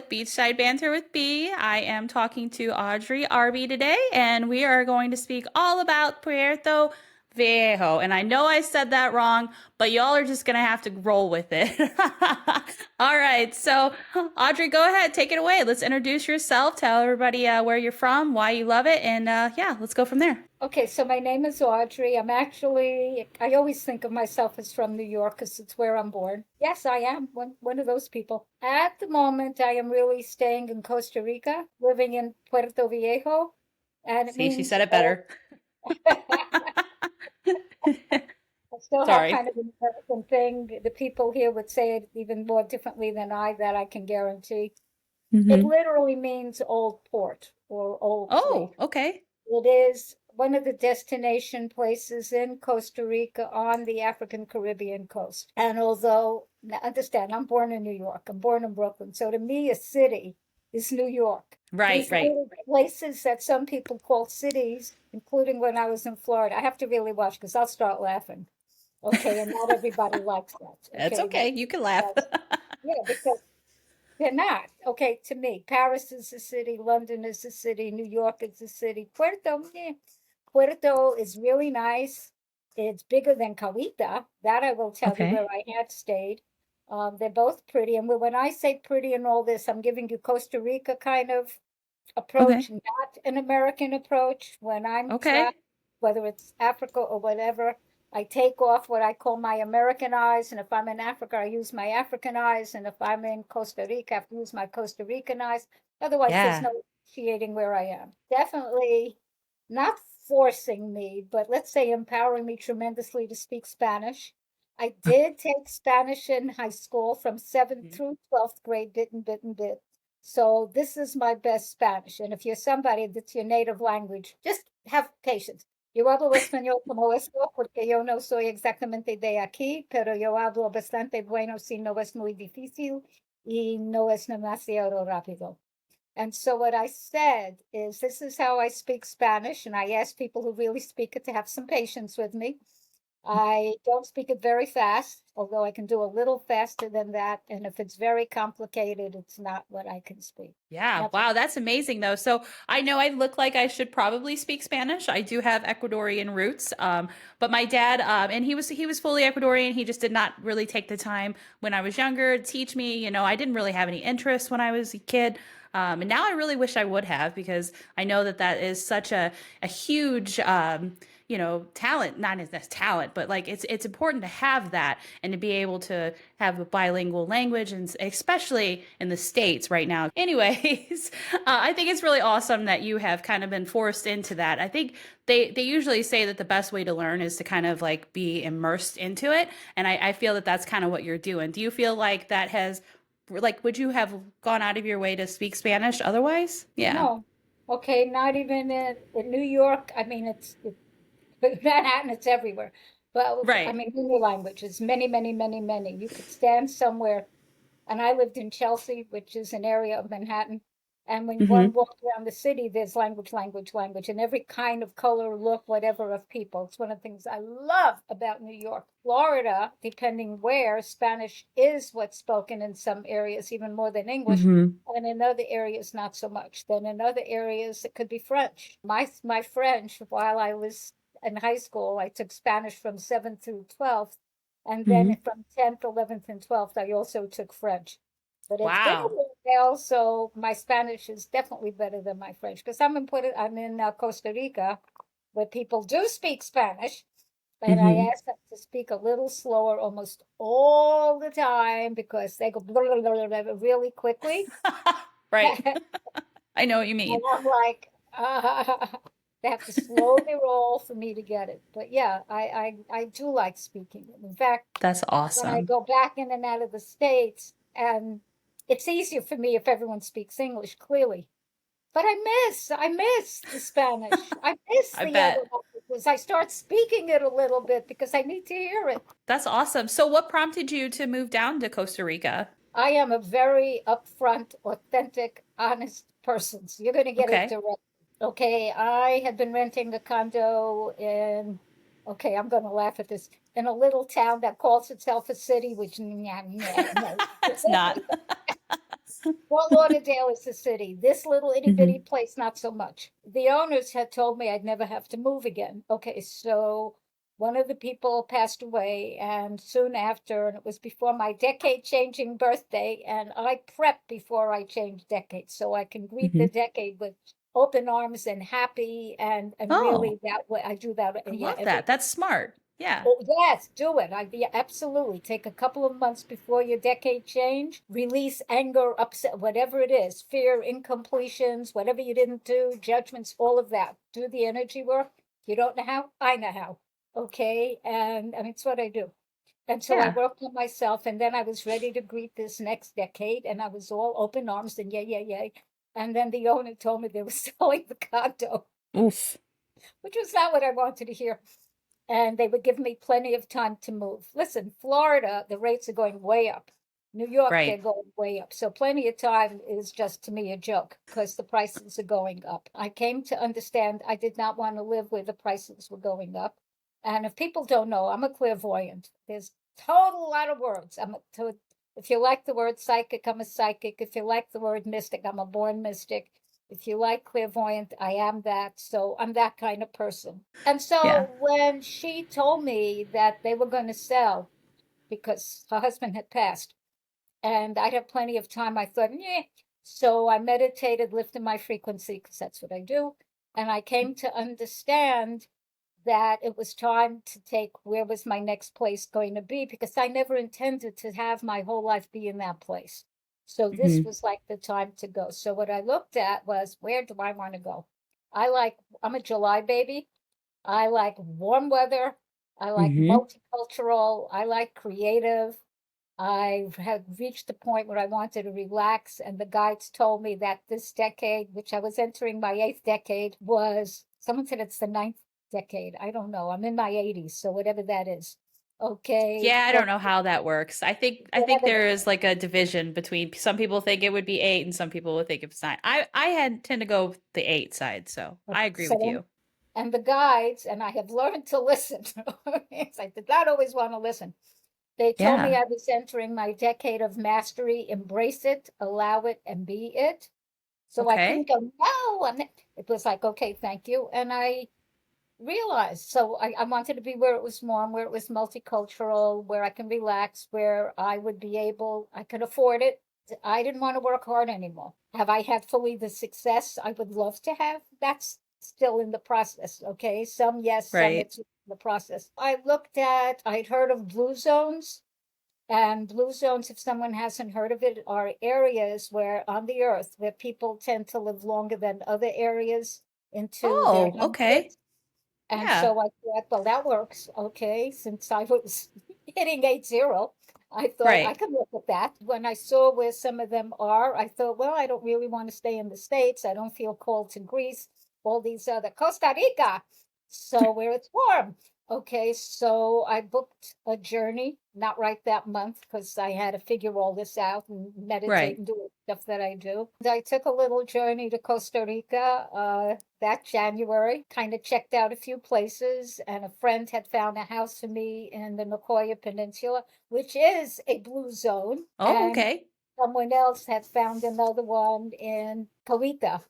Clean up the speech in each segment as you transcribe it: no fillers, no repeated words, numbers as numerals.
with Beachside Banter with B. I am talking to Audrye Arbe today, and we are going to speak all about Puerto Viejo. And I know I said that wrong, but y'all are just going to have to roll with it. All right, so Audrey, go ahead, take it away. Let's introduce yourself, tell everybody where you're from, why you love it, and yeah, let's go from there. Okay, so my name is Audrey. I always think of myself as from New York because it's where I'm born. Yes, I am one of those people. At the moment, I am really staying in Costa Rica, living in Puerto Viejo, and it See, she means said it all. better. I still have Sorry. kind of an American thing. The people here would say it even more differently than that I can guarantee. It Hmm. literally means old port or old place. Oh, okay. It is one of the destination places in Costa Rica on the African Caribbean coast. And although, now understand, I'm born in New York, I'm born in Brooklyn. So to me, a city is New York. Right, These right. little places that some people call cities, including when I was in Florida, I have to really watch because I'll start laughing. Okay. And not everybody likes that. That's Okay. okay. You can laugh. Yeah, because they're not. Okay, to me, Paris is a city, London is a city, New York is a city. Puerto is really nice. It's bigger than Cavita. That I will tell you where Okay. I had stayed. They're both pretty. And when I say pretty and all this, I'm giving you Costa Rica kind of approach, Okay. not an American approach. When I'm traveling, Okay. whether it's Africa or whatever, I take off what I call my American eyes. And if I'm in Africa, I use my African eyes. And if I'm in Costa Rica, I have to use my Costa Rican eyes. Otherwise, there's Yeah. no appreciating where I am. Definitely not forcing me, but let's say empowering me tremendously to speak Spanish. I did take Spanish in high school from 7th Mhm. through 12th grade, bit and bit and bit. So this is my best Spanish. And if you're somebody that's your native language, just have patience. Yo hablo español como esto porque yo no soy exactamente de aquí, pero yo hablo bastante bueno si no es muy difícil y no es demasiado rápido. And so what I said is, this is how I speak Spanish, and I ask people who really speak it to have some patience with me. I don't speak it very fast, although I can do a little faster than that. And if it's very complicated, it's not what I can speak. Yeah. Now, Wow. That's amazing, though. So I know I look like I should probably speak Spanish. I do have Ecuadorian roots, but my dad, and he was fully Ecuadorian. He just did not really take the time when I was younger to teach me. I didn't really have any interest when I was a kid. And now I really wish I would have because I know that that is such a huge talent, not as talent, but like it's important to have that and to be able to have a bilingual language, and especially in the States right now. Anyways, I think it's really awesome that you have kind of been forced into that. I think they usually say that the best way to learn is to kind of like be immersed into it. And I feel that that's kind of what you're doing. Do you feel like that has, like, would you have gone out of your way to speak Spanish otherwise? Yeah. no. Okay, not even in New York. I mean, Manhattan, it's everywhere. But I Right. mean, many languages, many, many, many, many. You could stand somewhere. And I lived in Chelsea, which is an area of Manhattan. And when one Hmm. walks around the city, there's language, language, language, and every kind of color, look, whatever of people. It's one of the things I love about New York. Florida, depending where, Spanish is what's spoken in some areas, even more than English. Hmm. And in other areas, not so much. Then in other areas, it could be French. My French, while I was in high school, I took Spanish from 7th through 12th. And then Hmm. from 10th, 11th, and 12th, I also took French. But it's been a Wow. while, so my Spanish is definitely better than my French because I'm in Costa Rica, where people do speak Spanish, and I Hmm. ask them to speak a little slower almost all the time because they go blah, blah, blah, blah, blah, really quickly. Right. And I know what you mean. I'm like, they have to slowly roll for me to get it. But yeah, I do like speaking. In fact, That's when I awesome. go back in and out of the States, and it's easier for me if everyone speaks English, clearly. But I miss the Spanish. I miss I the other bet. languages. I start speaking it a little bit because I need to hear it. That's awesome. So what prompted you to move down to Costa Rica? I am a very upfront, authentic, honest person. So you're going to get it Okay. direct. Okay, I had been renting a condo okay, I'm going to laugh at this, in a little town that calls itself a city, which, nah, nah, no. It's not. Fort Lauderdale is the city. This little itty bitty Hmm. place, not so much. The owners had told me I'd never have to move again. Okay, so one of the people passed away, and soon after, and it was before my decade changing birthday, and I prep before I change decades so I can greet Hmm. the decade with open arms and happy and Oh, really that way I do that I yeah love every that. That's smart. Yeah. Oh, yes, do it. Yeah, absolutely. Take a couple of months before your decade change. Release anger, upset, whatever it is, fear, incompletions, whatever you didn't do, judgments, all of that. Do the energy work. You don't know how? I know how. Okay. And I mean, it's what I do. And so I Yeah. worked on myself, and then I was ready to greet this next decade, and I was all open arms and yay, yay, yay. And then the owner told me they were selling the condo, Oof. which was not what I wanted to hear, and they would give me plenty of time to move. Listen, Florida, the rates are going way up. New York, they're Right. going way up. So plenty of time is just to me a joke because the prices are going up. I came to understand I did not want to live where the prices were going up. And if people don't know, I'm a clairvoyant. There's total lot of words. If you like the word psychic, I'm a psychic. If you like the word mystic, I'm a born mystic. If you like clairvoyant, I am that. So I'm that kind of person. And Yeah. so when she told me that they were going to sell because her husband had passed and I'd have plenty of time, I thought, yeah. So I meditated, lifted my frequency because that's what I do. And I came to understand that it was time to take where was my next place going to be because I never intended to have my whole life be in that place. So this Hmm. was like the time to go. So what I looked at was where do I want to go? I'm a July baby. I like warm weather. I like Hmm. multicultural. I like creative. I had reached the point where I wanted to relax, and the guides told me that this decade, which I was entering my eighth decade, was someone said it's the ninth decade. I don't know. I'm in my 80s, so whatever that is. Okay, Yeah, I don't well, know how that works. I think whatever there that is like a division between some people think it would be eight and some people would think it's nine. I had tend to go with the eight side, so is. I agree with So, you. and the guides, and I have learned to listen. I did not always want to listen. They told me Yeah. I was entering my decade of mastery. Embrace it, allow it, and be it. So I couldn't Okay. go, no, it was like, okay, thank you. And I realized, so I wanted to be where it was warm, where it was multicultural, where I can relax, where I would be able, I could afford it. I didn't want to work hard anymore. Have I had fully the success I would love to have? That's still in the process. Okay. Some yes, some Right. it's in the process. I'd heard of blue zones. And blue zones, if someone hasn't heard of it, are areas where on the earth where people tend to live longer than other areas into their Oh, okay. hundreds. And Yeah. so I thought, well, that works. Okay. Since I was hitting 8-0, I thought I Right. could look at that. When I saw where some of them are, I thought, well, I don't really want to stay in the States. I don't feel called to Greece, all these other Costa Rica. So where it's warm. Okay, so I booked a journey, not right that month because I had to figure all this out and meditate Right. and do all the stuff that I do. And I took a little journey to Costa Rica that January, kind of checked out a few places, and a friend had found a house for me in the Nicoya Peninsula, which is a blue zone, Oh, and okay. someone else had found another one in Cavita,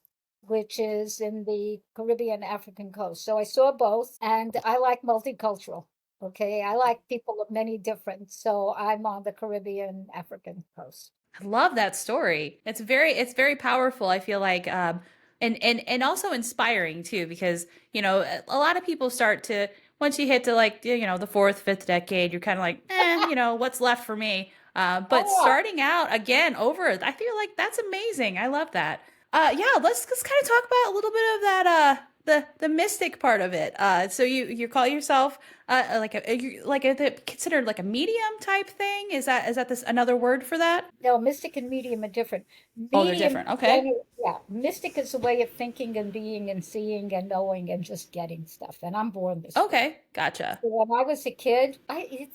which is in the Caribbean African coast. So I saw both, and I like multicultural. Okay, I like people of many different. So I'm on the Caribbean African coast. I love that story. It's very powerful. I feel like and also inspiring too because, a lot of people start to once you hit to like, the fourth, fifth decade, you're kind of like, what's left for me? But Oh, starting out again over, I feel like that's amazing. I love that. Yeah, let's kind of talk about a little bit of that the mystic part of it. So you call yourself is it considered like a medium type thing? Is that this another word for that? no, mystic and medium are different. Oh, they're Medium, different. Okay. yeah, mystic is a way of thinking and being and seeing and knowing and just getting stuff. And I'm born this way. Okay. Gotcha. So when I was a kid,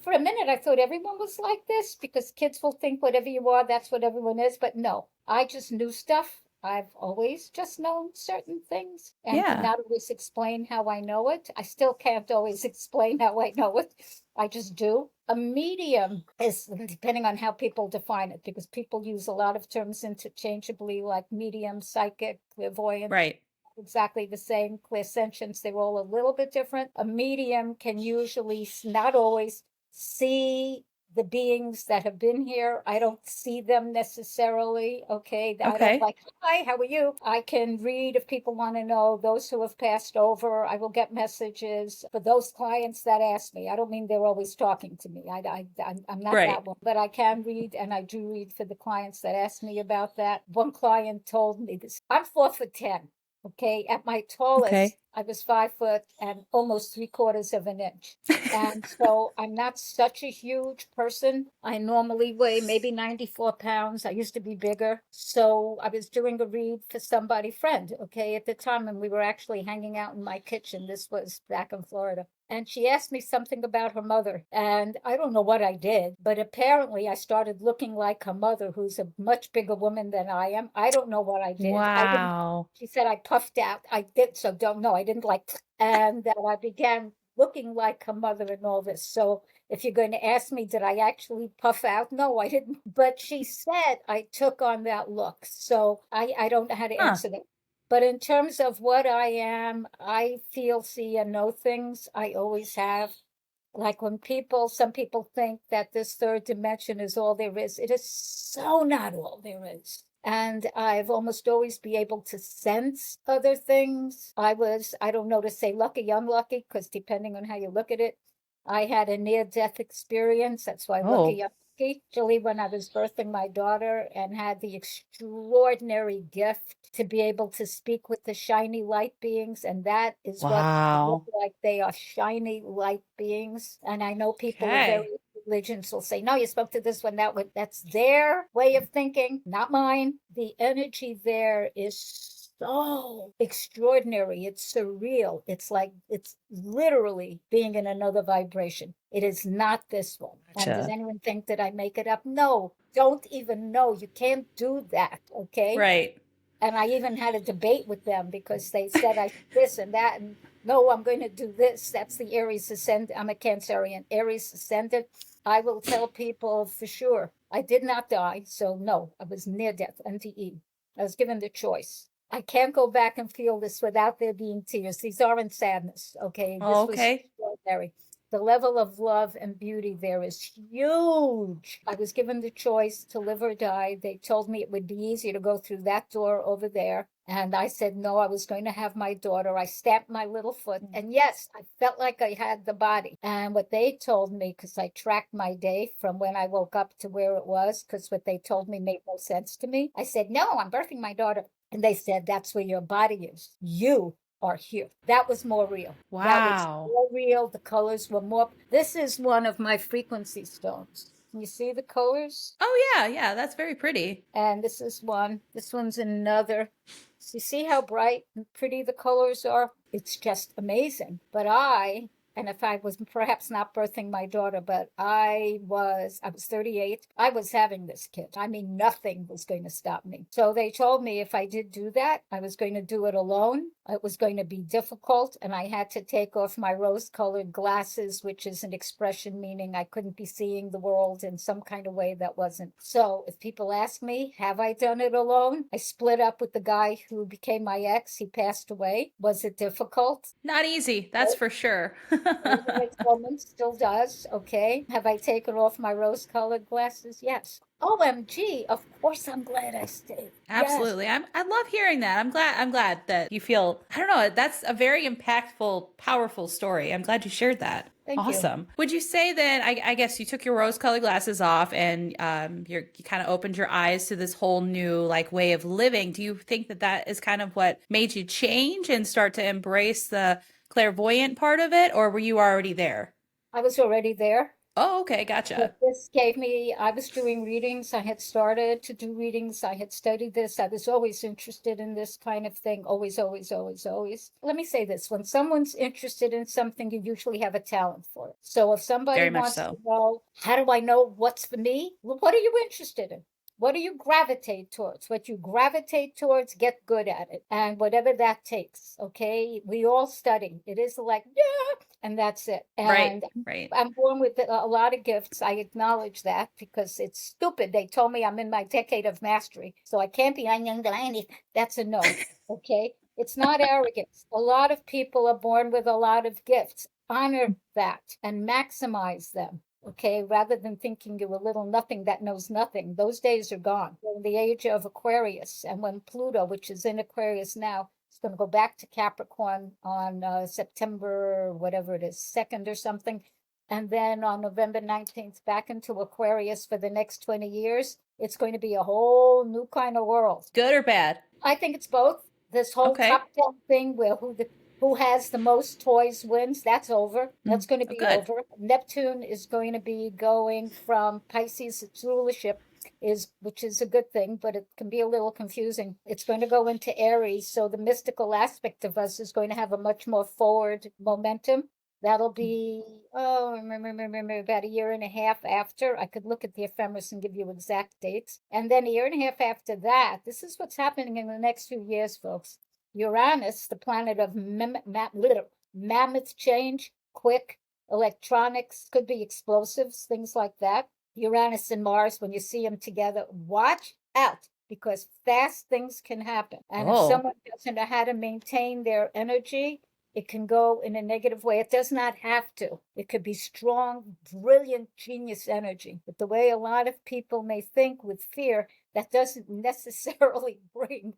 for a minute I thought everyone was like this because kids will think whatever you are, that's what everyone is. But no, I just knew stuff I've always just known certain things and could Yeah. not always explain how I know it. I still can't always explain how I know it. I just do. A medium is, depending on how people define it, because people use a lot of terms interchangeably, like medium, psychic, clairvoyant, Right. exactly the same. Clairsentience, they're all a little bit different. A medium can usually, not always, see the beings that have been here. I don't see them necessarily. Okay. I don't Okay. like, hi, how are you? I can read if people want to know those who have passed over. I will get messages for those clients that ask me. I don't mean they're always talking to me. I'm not Right. that one, but I can read, and I do read for the clients that ask me about that. One client told me this. I'm 4'10". Okay. At my tallest, Okay. I was 5 foot and almost 3/4 of an inch. And so I'm not such a huge person. I normally weigh maybe 94 pounds. I used to be bigger. So I was doing a read for somebody, friend, okay, at the time, and we were actually hanging out in my kitchen. This was back in Florida. And she asked me something about her mother. And I don't know what I did, but apparently I started looking like her mother, who's a much bigger woman than I am. I don't know what I did. I didn't, Wow. she said I puffed out. I did, so don't know. I didn't like, and I began looking like her mother and all this. So if you're going to ask me, did I actually puff out? No, I didn't. But she said I took on that look. So I don't know how to Huh. answer that. But in terms of what I am, I feel, see, and know things. I always have. Like when some people think that this third dimension is all there is. It is so not all there is. And I've almost always be able to sense other things. I don't know to say lucky, unlucky, because depending on how you look at it, I had a near death experience. That's why lucky, Oh. unlucky. Actually, when I was birthing my daughter and had the extraordinary gift to be able to speak with the shiny light beings. And that is what look Wow. like. They are shiny light beings. And I know people of Okay. various religions will say, no, you spoke to this one, that one. That's their way of thinking, not mine. The energy there is so extraordinary. It's surreal. It's like it's literally being in another vibration. It is not this one. And does Gotcha. anyone think that I make it up? No, don't even know. You can't do that. Okay. Right. And I even had a debate with them because they said I this and that, and no, I'm going to do this. That's the Aries ascendant. I'm a Cancerian, Aries ascendant. I will tell people for sure. I did not die, so no, I was near death, NDE. I was given the choice. I can't go back and feel this without there being tears. These aren't sadness, okay? Oh, This was okay. extraordinary. The level of love and beauty there is huge. I was given the choice to live or die. They told me it would be easier to go through that door over there. And I said, no, I was going to have my daughter. I stamped my little foot. And yes, I felt like I had the body. And what they told me, because I tracked my day from when I woke up to where it was, because what they told me made no sense to me. I said, no, I'm birthing my daughter. And they said, that's where your body is. You are here. That was more real. That was Wow. more real. The colors were more. This is one of my frequency stones. Can you see the colors? Oh, yeah. Yeah. That's very pretty. And this is one. This one's another. So you see how bright and pretty the colors are? It's just amazing. And if I was perhaps not birthing my daughter, but I was 38. I was having this kid. I mean, nothing was going to stop me. So they told me if I did do that, I was going to do it alone. It was going to be difficult. And I had to take off my rose colored glasses, which is an expression meaning I couldn't be seeing the world in some kind of way that wasn't. So if people ask me, have I done it alone? I split up with the guy who became my ex. He passed away. Was it difficult? Not easy. That's for sure. This woman still does. Okay. Have I taken off my rose colored glasses? Yes. OMG. Of course I'm glad I stayed. Yes. Absolutely. I love hearing that. I'm glad that you feel, I don't know, that's a very impactful, powerful story. I'm glad you shared that. Thank you. Awesome. Would you say that I guess you took your rose-colored glasses off and you kind of opened your eyes to this whole new like way of living? Do you think that that is kind of what made you change and start to embrace the clairvoyant part of it, or were you already there? I was already there. Oh, okay, But gotcha. this gave me, I was doing readings. I had started to do readings. I had studied this. I was always interested in this kind of thing. Always, always, always, always. Let me say this. When someone's interested in something, you usually have a talent for it. So if somebody Very much wants to so. know, how do I know what's for me? Well, what are you interested in? What do you gravitate towards? What you gravitate towards, get good at it. And whatever that takes, okay? We all study. It is like, yeah, and that's it. Right. And Right. I'm born with a lot of gifts. I acknowledge that because it's stupid. They told me I'm in my decade of mastery, so I can't be anything. That's a no, okay? It's not arrogance. A lot of people are born with a lot of gifts. Honor that and maximize them. Okay, rather than thinking you're a little nothing that knows nothing, those days are gone. We're in the age of Aquarius, and when Pluto, which is in Aquarius now, is going to go back to Capricorn on September, whatever it is, 2nd or something, and then on November 19th, back into Aquarius for the next 20 years, it's going to be a whole new kind of world. Good or bad? I think it's both. This whole Okay. top-down thing where who has the most toys wins, that's over. That's going to Oh, be good. over. Neptune is going to be going from Pisces, its rulership which is a good thing, but it can be a little confusing. It's going to go into Aries, so the mystical aspect of us is going to have a much more forward momentum. That'll be, about a year and a half after. I could look at the ephemeris and give you exact dates. And then a year and a half after that, this is what's happening in the next few years, folks. Uranus, the planet of mammoth change, quick, electronics, could be explosives, things like that. Uranus and Mars, when you see them together, watch out because fast things can happen. And if someone doesn't know how to maintain their energy, it can go in a negative way. It does not have to. It could be strong, brilliant, genius energy. But the way a lot of people may think with fear, that doesn't necessarily bring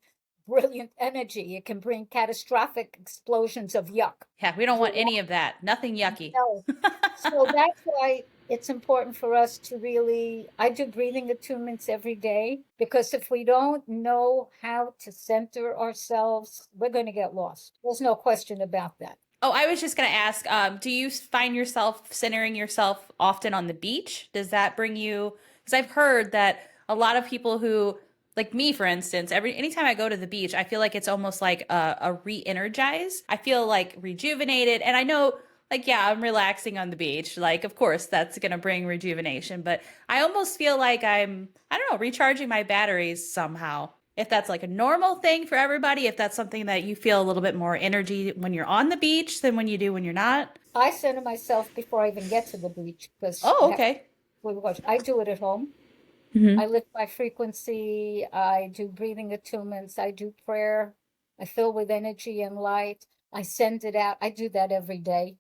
brilliant energy. It can bring catastrophic explosions of yuck. Yeah, we don't want any of that. Nothing yucky. No. So that's why it's important for us to really, I do breathing attunements every day because if we don't know how to center ourselves, we're going to get lost. There's no question about that. Oh, I was just going to ask, do you find yourself centering yourself often on the beach? Does that bring you, because I've heard that a lot of people who, like me, for instance, anytime I go to the beach, I feel like it's almost like a re-energize. I feel like rejuvenated. And I know, like, yeah, I'm relaxing on the beach. Like, of course, that's going to bring rejuvenation. But I almost feel like I don't know, recharging my batteries somehow. If that's like a normal thing for everybody, if that's something that you feel a little bit more energy when you're on the beach than when you do when you're not. I center myself before I even get to the beach because Oh, okay. I do it at home. Mm-hmm. I lift my frequency. I do breathing attunements. I do prayer. I fill with energy and light. I send it out. I do that every day,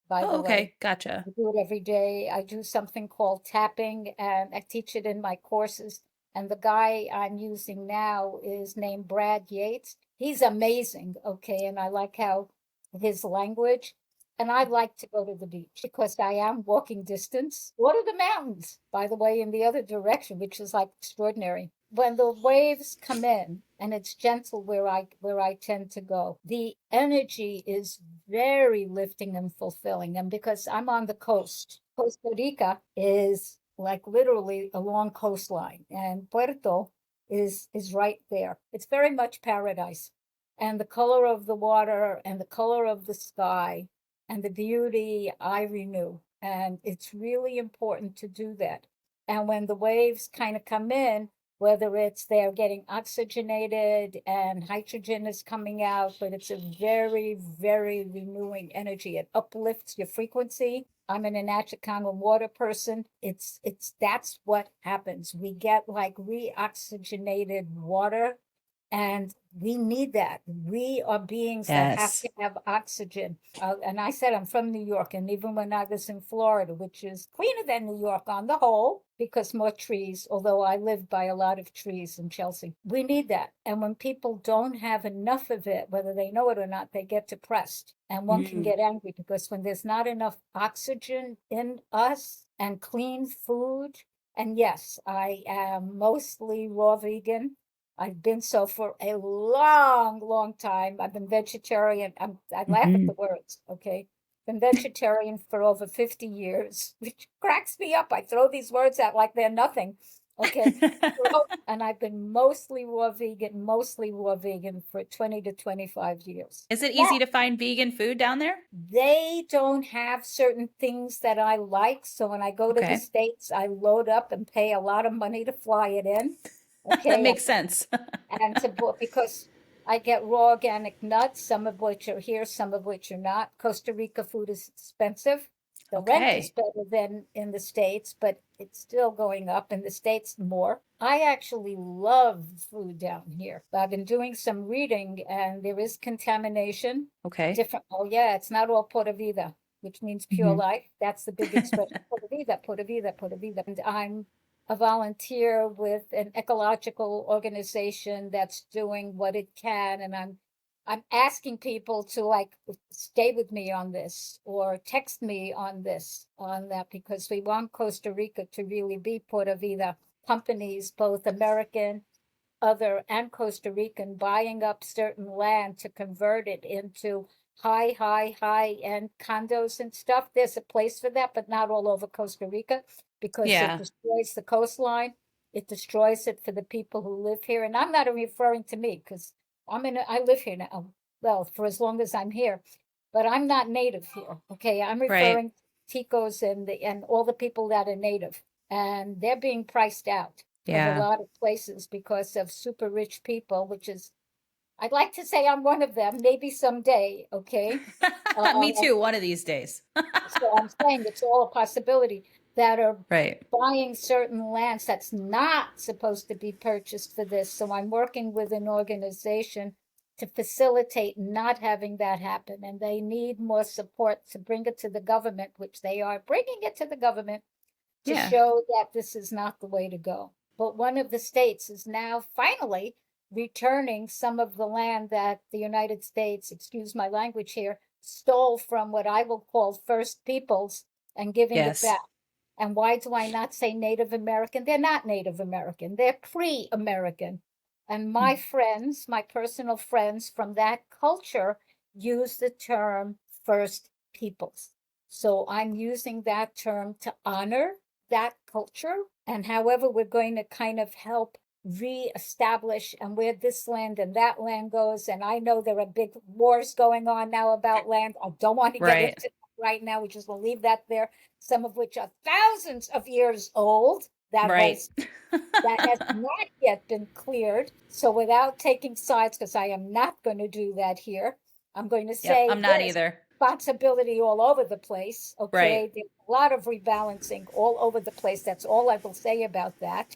by Oh, the way. okay. Gotcha. I do it every day. I do something called tapping, and I teach it in my courses. And the guy I'm using now is named Brad Yates. He's amazing, okay? And I like how his language. And I like to go to the beach because I am walking distance. What are the mountains, by the way, in the other direction, which is like extraordinary. When the waves come in and it's gentle where I tend to go, the energy is very lifting and fulfilling. And because I'm on the coast, Costa Rica is like literally a long coastline, and Puerto is right there. It's very much paradise. And the color of the water and the color of the sky and the beauty I renew. And it's really important to do that. And when the waves kind of come in, whether it's they're getting oxygenated and hydrogen is coming out, but it's a very, very renewing energy. It uplifts your frequency. I'm an Anachikanga water person. That's what happens. We get like reoxygenated water, and we need that. We are beings that have to have oxygen. And I said I'm from New York, and even when I was in Florida, which is cleaner than New York on the whole, because more trees, although I live by a lot of trees in Chelsea, we need that. And when people don't have enough of it, whether they know it or not, they get depressed. And one can get angry because when there's not enough oxygen in us and clean food, and yes, I am mostly raw vegan. I've been so for a long, long time. I've been vegetarian. I laugh at the words, okay? Been vegetarian for over 50 years, which cracks me up. I throw these words out like they're nothing, okay? And I've been mostly raw vegan for 20 to 25 years. Is it easy to find vegan food down there? They don't have certain things that I like. So when I go to the States, I load up and pay a lot of money to fly it in. That Okay, makes sense. and because I get raw organic nuts, some of which are here, some of which are not. Costa Rica food is expensive. The rent is Okay. better than in the States, but it's still going up in the States more. I actually love food down here. I've been doing some reading and there is contamination. Okay. Different, oh yeah, it's not all Pura Vida, which means pure Mhm. life. That's the big expression. Pura Vida, Pura Vida, Pura Vida. And I'm a volunteer with an ecological organization that's doing what it can, and I'm asking people to like stay with me on this or text me on this on that because we want Costa Rica to really be Pura Vida. Companies, both American, other, and Costa Rican, buying up certain land to convert it into high end condos and stuff. There's a place for that, but not all over Costa Rica because it Yeah. destroys the coastline. It destroys it for the people who live here. And I'm not referring to me because I live here now. Well, for as long as I'm here, but I'm not native here. Okay. I'm Right. referring to Ticos and all the people that are native, and they're being priced out of a Yeah. lot of places because of super rich people, which is, I'd like to say I'm one of them, maybe someday, okay? Me Uh, too, one of these days. so I'm saying it's all a possibility that are Right. buying certain lands that's not supposed to be purchased for this. So I'm working with an organization to facilitate not having that happen. And they need more support to bring it to the government, which they are bringing it to the government to Yeah. show that this is not the way to go. But one of the states is now finally returning some of the land that the United States, excuse my language here, stole from what I will call First Peoples and giving it Yes. back. And why do I not say Native American? They're not Native American, they're pre American. And my Mm. friends, my personal friends from that culture, use the term First Peoples. So I'm using that term to honor that culture and however we're going to kind of help reestablish and where this land and that land goes. And I know there are big wars going on now about land. I don't want to get Right. into right now. We just will leave that there, some of which are thousands of years old. That whole Right. that has not yet been cleared. So without taking sides, because I am not going to do that here, I'm going to Yep, say I'm not there's either. responsibility all over the place. Right. Okay. There's a lot of rebalancing all over the place. That's all I will say about that.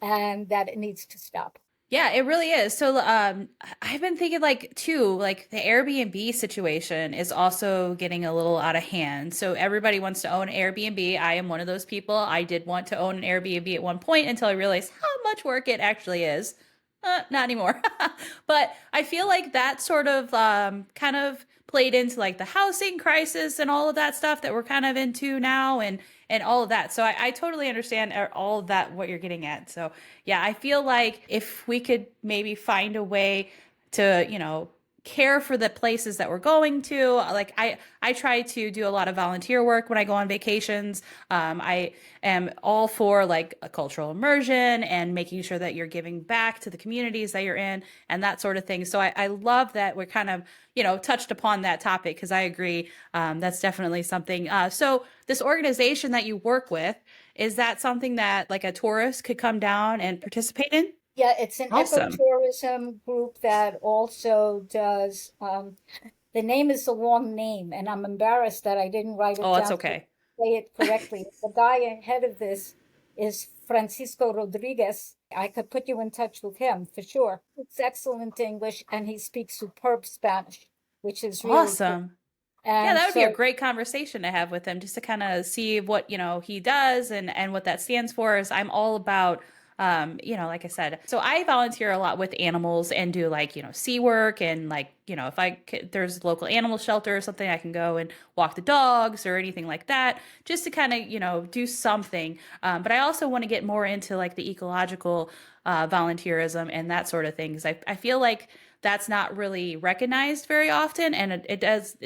And that it needs to stop. Yeah, it really is. So, I've been thinking like too, like the Airbnb situation is also getting a little out of hand. So everybody wants to own Airbnb. I am one of those people. I did want to own an Airbnb at one point until I realized how much work it actually is. Not anymore. But I feel like that sort of kind of played into like the housing crisis and all of that stuff that we're kind of into now and all of that. So I totally understand all of that what you're getting at. So yeah, I feel like if we could maybe find a way to, care for the places that we're going to, like I try to do a lot of volunteer work when I go on vacations. I am all for like a cultural immersion and making sure that you're giving back to the communities that you're in and that sort of thing. So I love that we're kind of, touched upon that topic because I agree. That's definitely something. So this organization that you work with, is that something that like a tourist could come down and participate in? Yeah, it's an Awesome. ecotourism group that also does, the name is a long name, and I'm embarrassed that I didn't write it Oh, that's down to okay. say it correctly. The guy ahead of this is Francisco Rodriguez. I could put you in touch with him for sure. It's excellent English, and he speaks superb Spanish, which is really cool. Awesome. Yeah, And that would be a so great conversation to have with him just to kind of see what, he does and what that stands for is I'm all about like I said. So I volunteer a lot with animals and do like, sea work and like, if there's a local animal shelter or something, I can go and walk the dogs or anything like that just to kind of, do something. But I also want to get more into like the ecological volunteerism and that sort of thing because I feel like that's not really recognized very often and it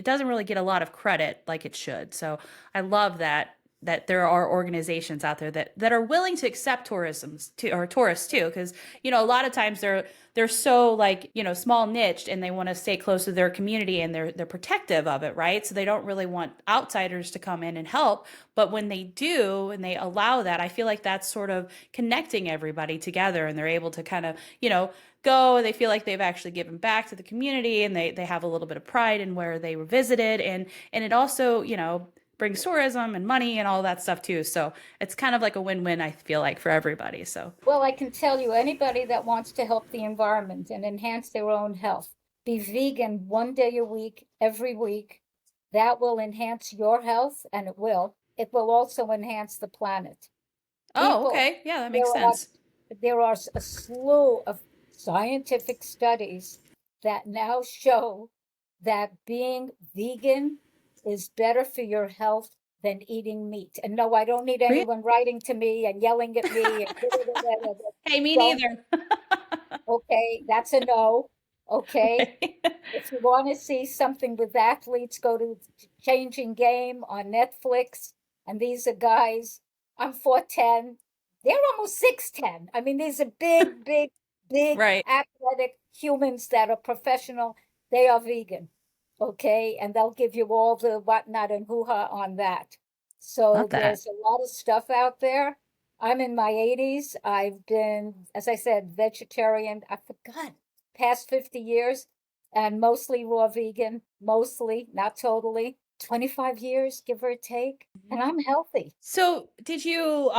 doesn't really get a lot of credit like it should. So I love that that there are organizations out there that are willing to accept tourists too, because a lot of times they're so like small niched, and they want to stay close to their community, and they're protective of it, right? So they don't really want outsiders to come in and help. But when they do and they allow that, I feel like that's sort of connecting everybody together, and they're able to kind of go. They feel like they've actually given back to the community, and they have a little bit of pride in where they were visited, and it also brings tourism and money and all that stuff too. So it's kind of like a win-win, I feel like, for everybody. So Well, I can tell you, anybody that wants to help the environment and enhance their own health, be vegan 1 day a week, every week. That will enhance your health, and it will. It will also enhance the planet. oh, People, okay, yeah, that there makes are sense. there are a slew of scientific studies that now show that being vegan is better for your health than eating meat. And no, I don't need Really? anyone writing to me and yelling at me and Hey, me don't. neither. Okay, that's a no. Okay. Okay. If you want to see something with athletes, go to Changing Game on Netflix. And these are guys, I'm 4'10". They're almost 6'10". I mean, these are big, big, big Right. athletic humans that are professional. They are vegan. Okay. And they'll give you all the whatnot and hoo-ha on that. So Love that. there's a lot of stuff out there. I'm in my 80s. I've been, as I said, vegetarian. I forgot, past 50 years, and mostly raw vegan, mostly, not totally. 25 years, give or take. And I'm healthy. So, did you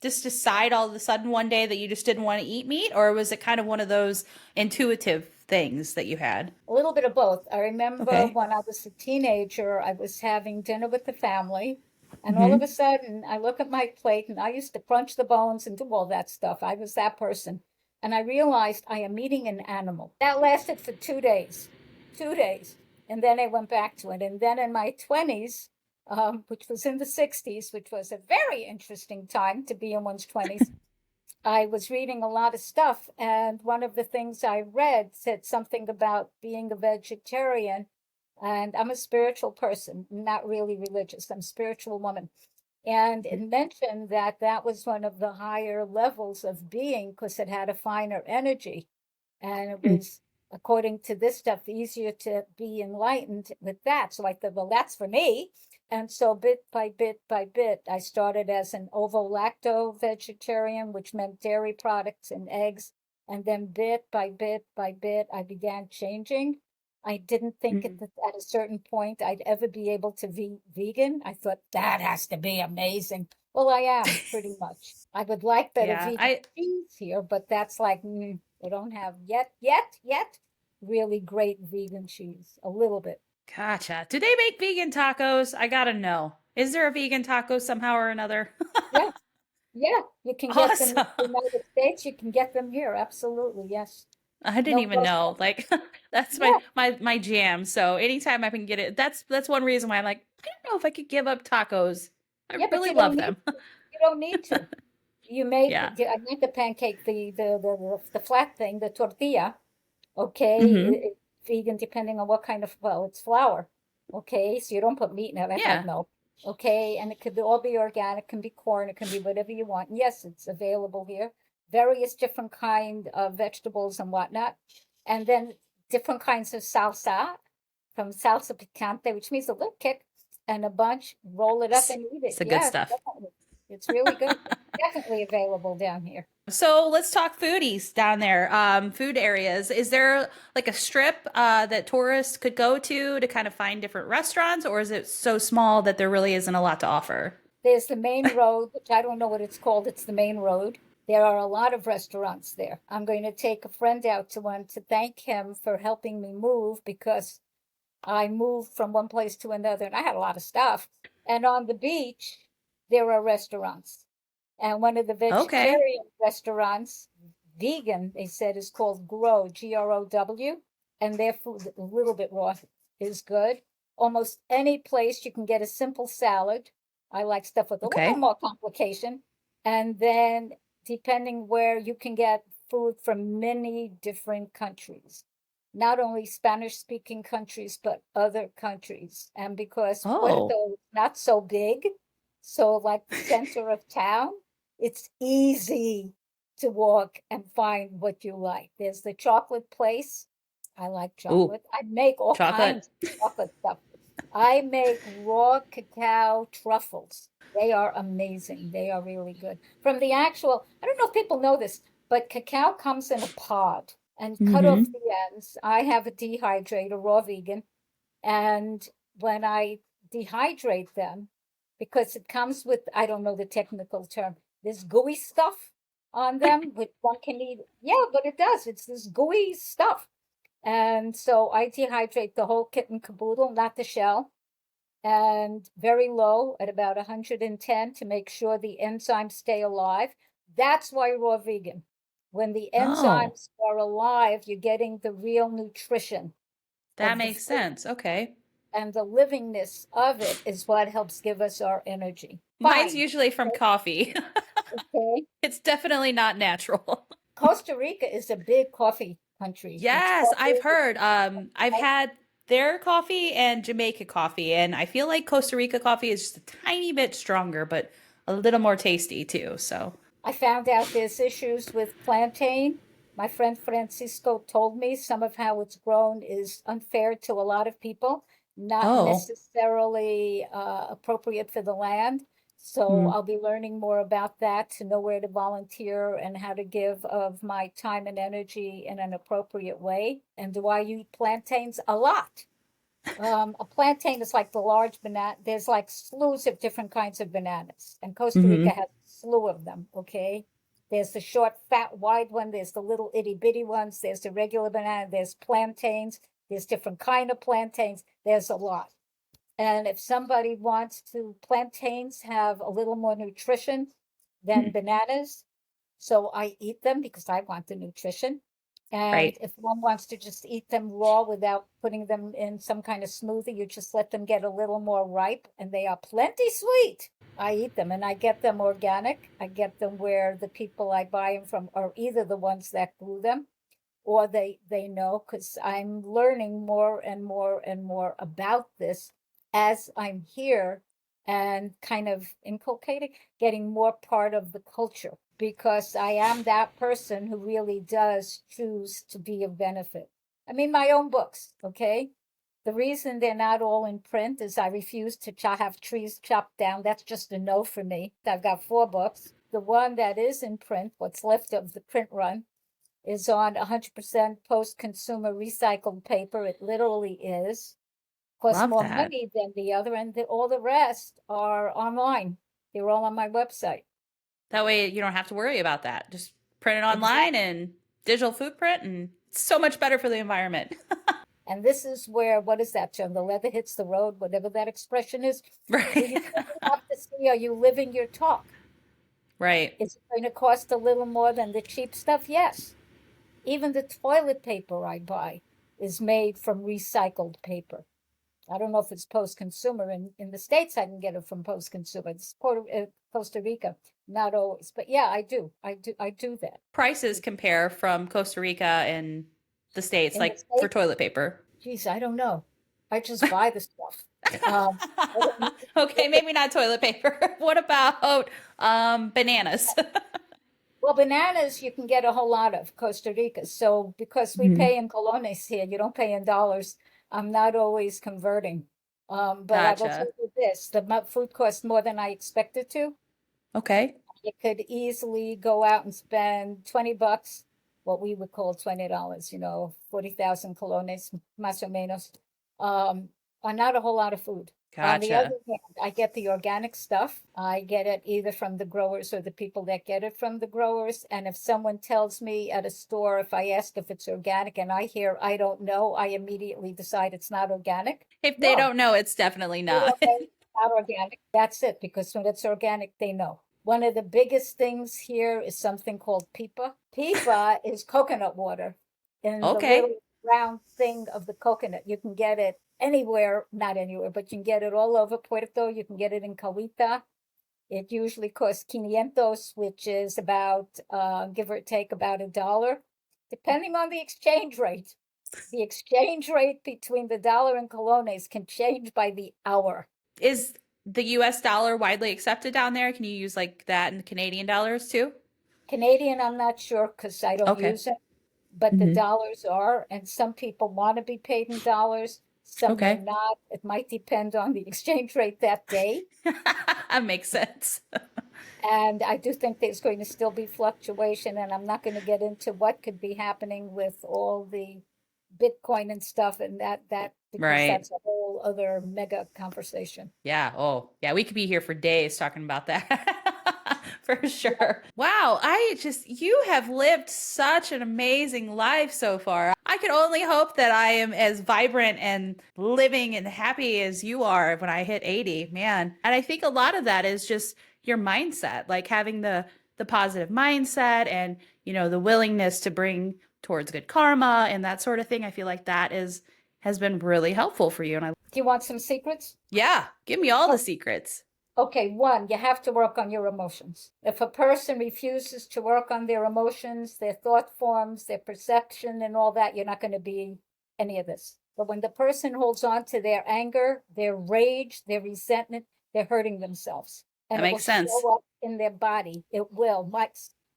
just decide all of a sudden one day that you just didn't want to eat meat, or was it kind of one of those intuitive things that you had? A little bit of both. I remember Okay. when I was a teenager, I was having dinner with the family, and all of a Hmm. sudden I look at my plate, and I used to crunch the bones and do all that stuff. I was that person. And I realized I am eating an animal. That lasted for 2 days, 2 days. And then I went back to it. And then in my 20s, which was in the 60s, which was a very interesting time to be in one's 20s, I was reading a lot of stuff, and one of the things I read said something about being a vegetarian. And I'm a spiritual person, not really religious. I'm a spiritual woman. And it mentioned that that was one of the higher levels of being because it had a finer energy. And it was, according to this stuff, easier to be enlightened with that. So I thought, well, that's for me. And so bit by bit by bit, I started as an ovo-lacto vegetarian, which meant dairy products and eggs. And then bit by bit by bit, I began changing. I didn't think at a certain point I'd ever be able to be vegan. I thought that has to be amazing. Well, I am pretty much. I would like better Yeah, vegan I cheese here, but that's like, we don't have yet really great vegan cheese. A little bit. gotcha. Do they make vegan tacos? I gotta know. Is there a vegan taco somehow or another? Yeah, yeah. You can get them in Awesome. the United States. You can get them here. Absolutely. Yes. I didn't No even question. know. Like that's Yeah, my jam. So anytime I can get it, that's one reason why I'm like, I don't know if I could give up tacos. I yeah, but really you don't love need them. to. You don't need to. You make, Yeah. I make the pancake, the flat thing, the tortilla. Okay, Hmm. it's vegan depending on what kind of, well, it's flour. Okay, so you don't put meat in it. I have Yeah. milk. Okay, and it could all be organic, it can be corn, it can be whatever you want. And yes, it's available here. Various different kind of vegetables and whatnot. And then different kinds of salsa, from salsa picante, which means a little kick, and a bunch, roll it up Yes. and eat it. It's the good Yes, stuff. definitely. It's really good. It's definitely available down here. So let's talk foodies down there. Food areas. Is there like a strip that tourists could go to kind of find different restaurants, or is it so small that there really isn't a lot to offer? There's the main road, which I don't know what it's called. It's the main road. There are a lot of restaurants there. I'm going to take a friend out to one to thank him for helping me move because I moved from one place to another and I had a lot of stuff. And on the beach, there are restaurants. And one of the Okay. vegetarian restaurants, vegan, they said, is called Grow, Grow. And their food, a little bit raw, is good. Almost any place you can get a simple salad. I like stuff with a little Okay. more complication. And then, depending where, you can get food from many different countries, not only Spanish speaking countries, but other countries. And because Puerto Oh. is not so big, So, like the center of town, it's easy to walk and find what you like. There's the chocolate place. I like Ooh, chocolate. I make all chocolate. kinds of chocolate stuff. I make raw cacao truffles. They are amazing. They are really good. From the actual, I don't know if people know this, but cacao comes in a pod and cut off Mm-hmm. the ends. I have a dehydrator, raw vegan, and when I dehydrate them, because it comes with, I don't know the technical term, this gooey stuff on them, which one can eat. Yeah, but it does. It's this gooey stuff. And so I dehydrate the whole kit and caboodle, not the shell, and very low at about 110 to make sure the enzymes stay alive. That's why raw vegan. When the Oh, enzymes are alive, you're getting the real nutrition that of the makes food, sense. Okay. and the livingness of it is what helps give us our energy. Mine's Fine. usually from coffee. Okay. It's definitely not natural. Costa Rica is a big coffee country. It's Yes, I've coffee. heard. I've had their coffee and Jamaica coffee, and I feel like Costa Rica coffee is just a tiny bit stronger, but a little more tasty too. So, I found out there's issues with plantain. My friend Francisco told me some of how it's grown is unfair to a lot of people, not oh, necessarily appropriate for the land. So hmm. I'll be learning more about that to know where to volunteer and how to give of my time and energy in an appropriate way. And do I eat plantains? A lot. A plantain is like the large banana. There's like slews of different kinds of bananas, and Costa Rica Hmm. has a slew of them. Okay, there's the short, fat, wide one. There's the little itty bitty ones. There's the regular banana. There's plantains. There's different kind of plantains. There's a lot. And if somebody wants to, plantains have a little more nutrition than bananas. So I eat them because I want the nutrition. And Right. if one wants to just eat them raw without putting them in some kind of smoothie, you just let them get a little more ripe and they are plenty sweet. I eat them and I get them organic. I get them where the people I buy them from are either the ones that grew them or they know, because I'm learning more and more and more about this as I'm here and kind of inculcating, getting more part of the culture, because I am that person who really does choose to be of benefit. I mean, my own books, okay? The reason they're not all in print is I refuse to have trees chopped down. That's just a no for me. I've got 4 books. The one that is in print, what's left of the print run, is on 100% post-consumer recycled paper. It literally is. Costs Love more that. money than the other, and all the rest are online. They're all on my website. That way you don't have to worry about that. Just print it online Exactly. and digital footprint, and it's so much better for the environment. And this is where, what is that term? The leather hits the road, whatever that expression is, where Right. you really have to see, are you living your talk? Right. Is it going to cost a little more than the cheap stuff? Yes. Even the toilet paper I buy is made from recycled paper. I don't know if it's post-consumer. In the States, I can get it from post-consumer. It's Costa Rica, not always. But yeah, I do that. Prices compare from Costa Rica and the States, In the like for States, toilet paper. geez, I don't know. I just buy the stuff. Um, I don't Okay, maybe not toilet paper. What about bananas? Well, bananas you can get a whole lot of Costa Rica. So because we Mhm. pay in colones here, you don't pay in dollars. I'm not always converting. But I will tell Gotcha. you this, the food costs more than I expected to. Okay. You could easily go out and spend $20, what we would call $20, 40,000 colones, más o menos, on not a whole lot of food. On the other Gotcha. hand, I get the organic stuff. I get it either from the growers or the people that get it from the growers. And if someone tells me at a store, if I ask if it's organic and I hear I don't know, I immediately decide it's not organic. If they No, don't know, it's definitely they not. don't know it's not organic. That's it, because when it's organic, they know. One of the biggest things here is something called pipa. Pipa is coconut water in the Okay. little round thing of the coconut. You can get it anywhere, not anywhere, but you can get it all over Puerto. You can get it in Cahuita. It usually costs 500, which is about, give or take, about $1, depending on the exchange rate. The exchange rate between the dollar and colones can change by the hour. Is the US dollar widely accepted down there? Can you use like that in Canadian dollars too? Canadian, I'm not sure because I don't Okay. use it, but the Hmm. dollars are, and some people want to be paid in dollars, some may Okay. not. It might depend on the exchange rate that day. That makes sense. And I do think there's going to still be fluctuation, and I'm not going to get into what could be happening with all the Bitcoin and stuff and that because Right. that's a whole other mega conversation. Yeah. Oh, yeah. We could be here for days talking about that. For sure. Wow. You have lived such an amazing life so far. I can only hope that I am as vibrant and living and happy as you are when I hit 80, man. And I think a lot of that is just your mindset, like having the positive mindset and, the willingness to bring towards good karma and that sort of thing. I feel like that has been really helpful for you. And I Do you want some secrets? yeah, give me all the Oh, secrets. okay, one, you have to work on your emotions. If a person refuses to work on their emotions, their thought forms, their perception, and all that, you're not going to be any of this. But when the person holds on to their anger, their rage, their resentment, they're hurting themselves. That And it will makes sense. show up in their body. It will.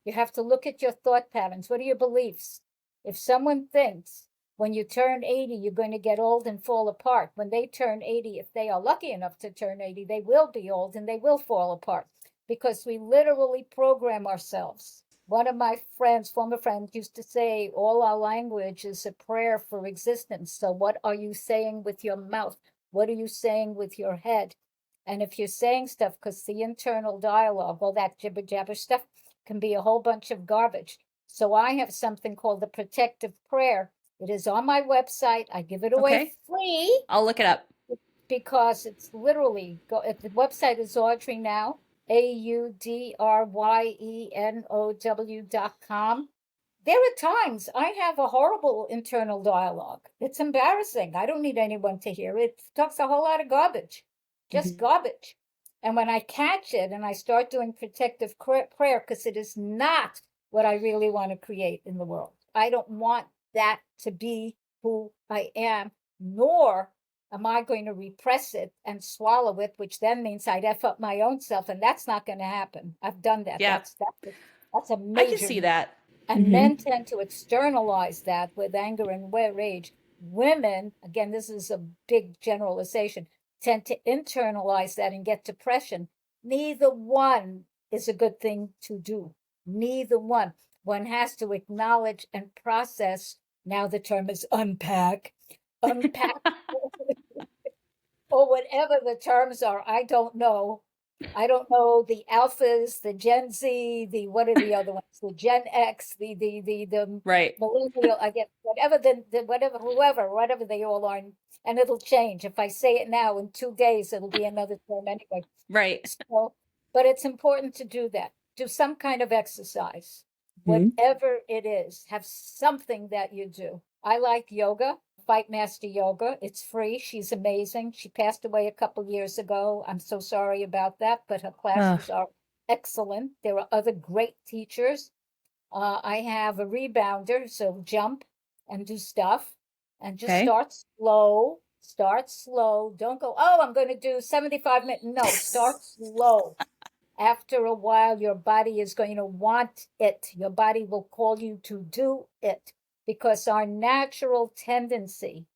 You have to look at your thought patterns. What are your beliefs? If someone thinks when you turn 80, you're going to get old and fall apart. When they turn 80, if they are lucky enough to turn 80, they will be old and they will fall apart because we literally program ourselves. One of my friends, former friends, used to say, all our language is a prayer for existence. So, what are you saying with your mouth? What are you saying with your head? And if you're saying stuff, because the internal dialogue, all that jibber jabber stuff, can be a whole bunch of garbage. So, I have something called the protective prayer. It is on my website. I give it away Okay. free I'll look it up. because it's literally the website is Audrey now, AudryenoW.com. There are times I have a horrible internal dialogue. It's embarrassing. I don't need anyone to hear it. It talks a whole lot of garbage, just Mhm. garbage. And when I catch it and I start doing protective prayer, because it is not what I really want to create in the world. I don't want that to be who I am, nor am I going to repress it and swallow it, which then means I'd F up my own self, and that's not going to happen. I've done that. Yeah, That's a I can major see no. that. And Hmm. men tend to externalize that with anger and rage. Women, again, this is a big generalization, tend to internalize that and get depression. Neither one is a good thing to do. Neither one. One has to acknowledge and process. Now the term is unpack or whatever the terms are. I don't know. I don't know the alphas, the Gen Z, the what are the other ones? The Gen X, the Right. millennial. I get whatever whatever whatever they all are, and it'll change. If I say it now, in 2 days it'll be another term anyway. Right. So, but it's important to do that. Do some kind of exercise, Mhm. whatever it is. Have something that you do. I like yoga, Fight Master Yoga. It's free. She's amazing. She passed away a couple years ago. I'm so sorry about that, but her Ugh. classes are excellent. There are other great teachers. I have a rebounder, so jump and do stuff and just Okay. start slow. Start slow. Don't go, oh, I'm going to do 75 minutes. No, start slow. After a while, your body is going to want it. Your body will call you to do it because our natural tendency